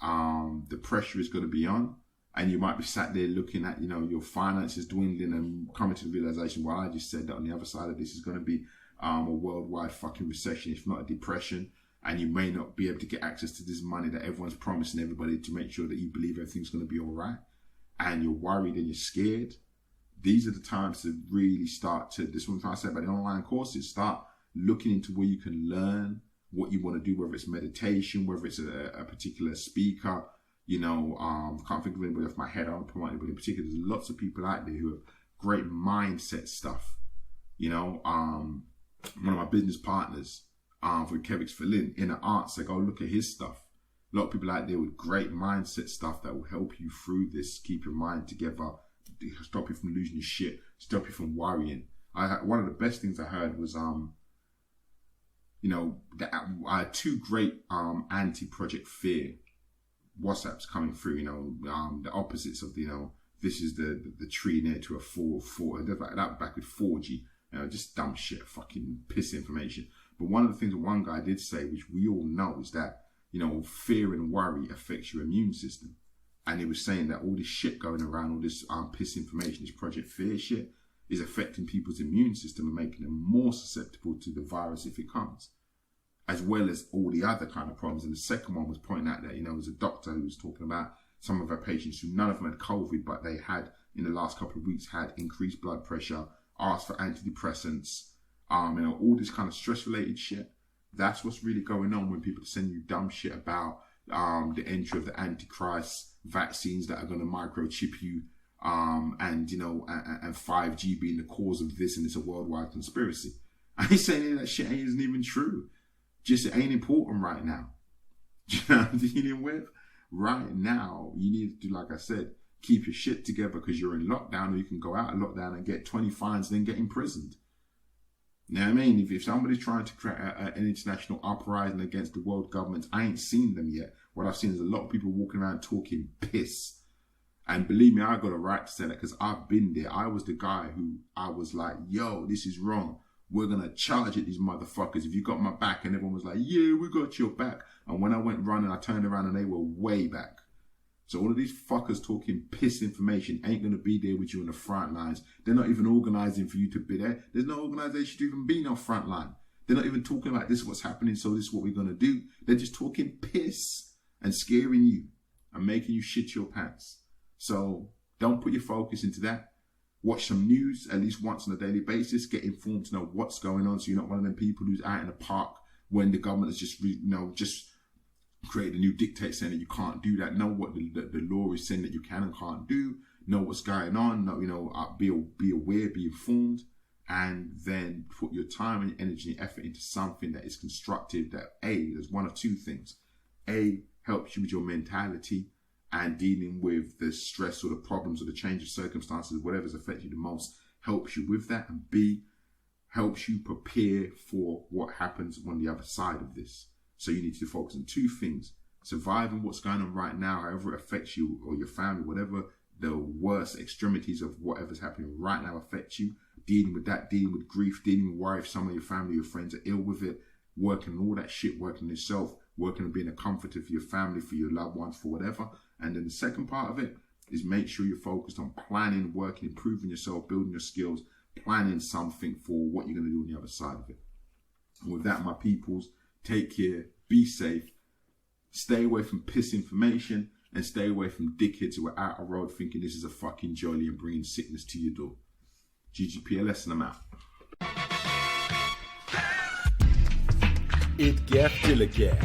the pressure is going to be on. And you might be sat there looking at, your finances dwindling and coming to the realization, well, I just said that on the other side of this is going to be a worldwide fucking recession, if not a depression. And you may not be able to get access to this money that everyone's promising everybody to make sure that you believe everything's going to be all right. And you're worried and you're scared. These are the times to really start to, this one I said about the online courses, start looking into where you can learn what you want to do, whether it's meditation, whether it's a particular speaker. You know, can't think of anybody off my head. I don't promote anybody in particular. There's lots of people out there who have great mindset stuff. You know, one of my business partners, for Kevix Fillin, in the arts, I go look at his stuff. A lot of people out there with great mindset stuff that will help you through this, keep your mind together, stop you from losing your shit, stop you from worrying. One of the best things I heard was, you know, I had two great anti-Project Fear WhatsApps coming through, you know, the opposites of the, you know, this is the tree near to a 4 that back with 4G, you know, just dumb shit, fucking piss information. But one of the things that one guy did say, which we all know, is that, you know, fear and worry affects your immune system. And he was saying that all this shit going around, all this piss information, this Project Fear shit, is affecting people's immune system and making them more susceptible to the virus if it comes, as well as all the other kind of problems. And the second one was pointing out that, you know, there was a doctor who was talking about some of our patients who none of them had COVID, but they had, in the last couple of weeks, had increased blood pressure, asked for antidepressants, you know, all this kind of stress-related shit. That's what's really going on when people send you dumb shit about the entry of the Antichrist, vaccines that are going to microchip you, and, you know, and 5G being the cause of this, and it's a worldwide conspiracy. I ain't saying any of that shit isn't even true. Just it ain't important right now. Do you know what I'm dealing with? Right now, you need to do, like I said, keep your shit together because you're in lockdown, or you can go out of lockdown and get 20 fines and then get imprisoned. You know what I mean? If somebody's trying to create an international uprising against the world governments, I ain't seen them yet. What I've seen is a lot of people walking around talking piss. And believe me, I got a right to say that because I've been there. I was the guy who I was like, yo, this is wrong. We're going to charge at these motherfuckers. If you got my back, and everyone was like, yeah, we got your back. And when I went running, I turned around and they were way back. So all of these fuckers talking piss information ain't going to be there with you on the front lines. They're not even organising for you to be there. There's no organisation to even be on front line. They're not even talking about this is what's happening, so this is what we're going to do. They're just talking piss and scaring you and making you shit your pants. So don't put your focus into that. Watch some news at least once on a daily basis. Get informed to know what's going on, so you're not one of them people who's out in the park when the government has just, you know, just created a new dictate saying that you can't do that. Know what the law is saying that you can and can't do. Know what's going on. Know, you know, be aware, be informed, and then put your time and energy and effort into something that is constructive. That there's one of two things. Helps you with your mentality and dealing with the stress or the problems or the change of circumstances, whatever's affected you the most, helps you with that. And B, helps you prepare for what happens on the other side of this. So you need to focus on two things: surviving what's going on right now, however it affects you or your family, whatever the worst extremities of whatever's happening right now affect you, dealing with that, dealing with grief, dealing with worry if some of your family or friends are ill with it, working on all that shit, working on yourself, working on being a comforter for your family, for your loved ones, for whatever. And then the second part of it is make sure you're focused on planning, working, improving yourself, building your skills, planning something for what you're going to do on the other side of it. And with that, my peoples, take care, be safe, stay away from piss information, and stay away from dickheads who are out of road thinking this is a fucking jolly and bringing sickness to your door. GGPLS, and I'm out. Et gaff til et gaff.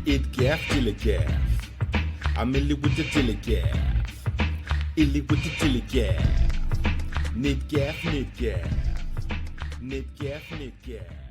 Et gaff til et gaff. I'm in with the til et gaff. Illy with the til et gaff. Net gaff, net gaff. Net gaff, net gaff.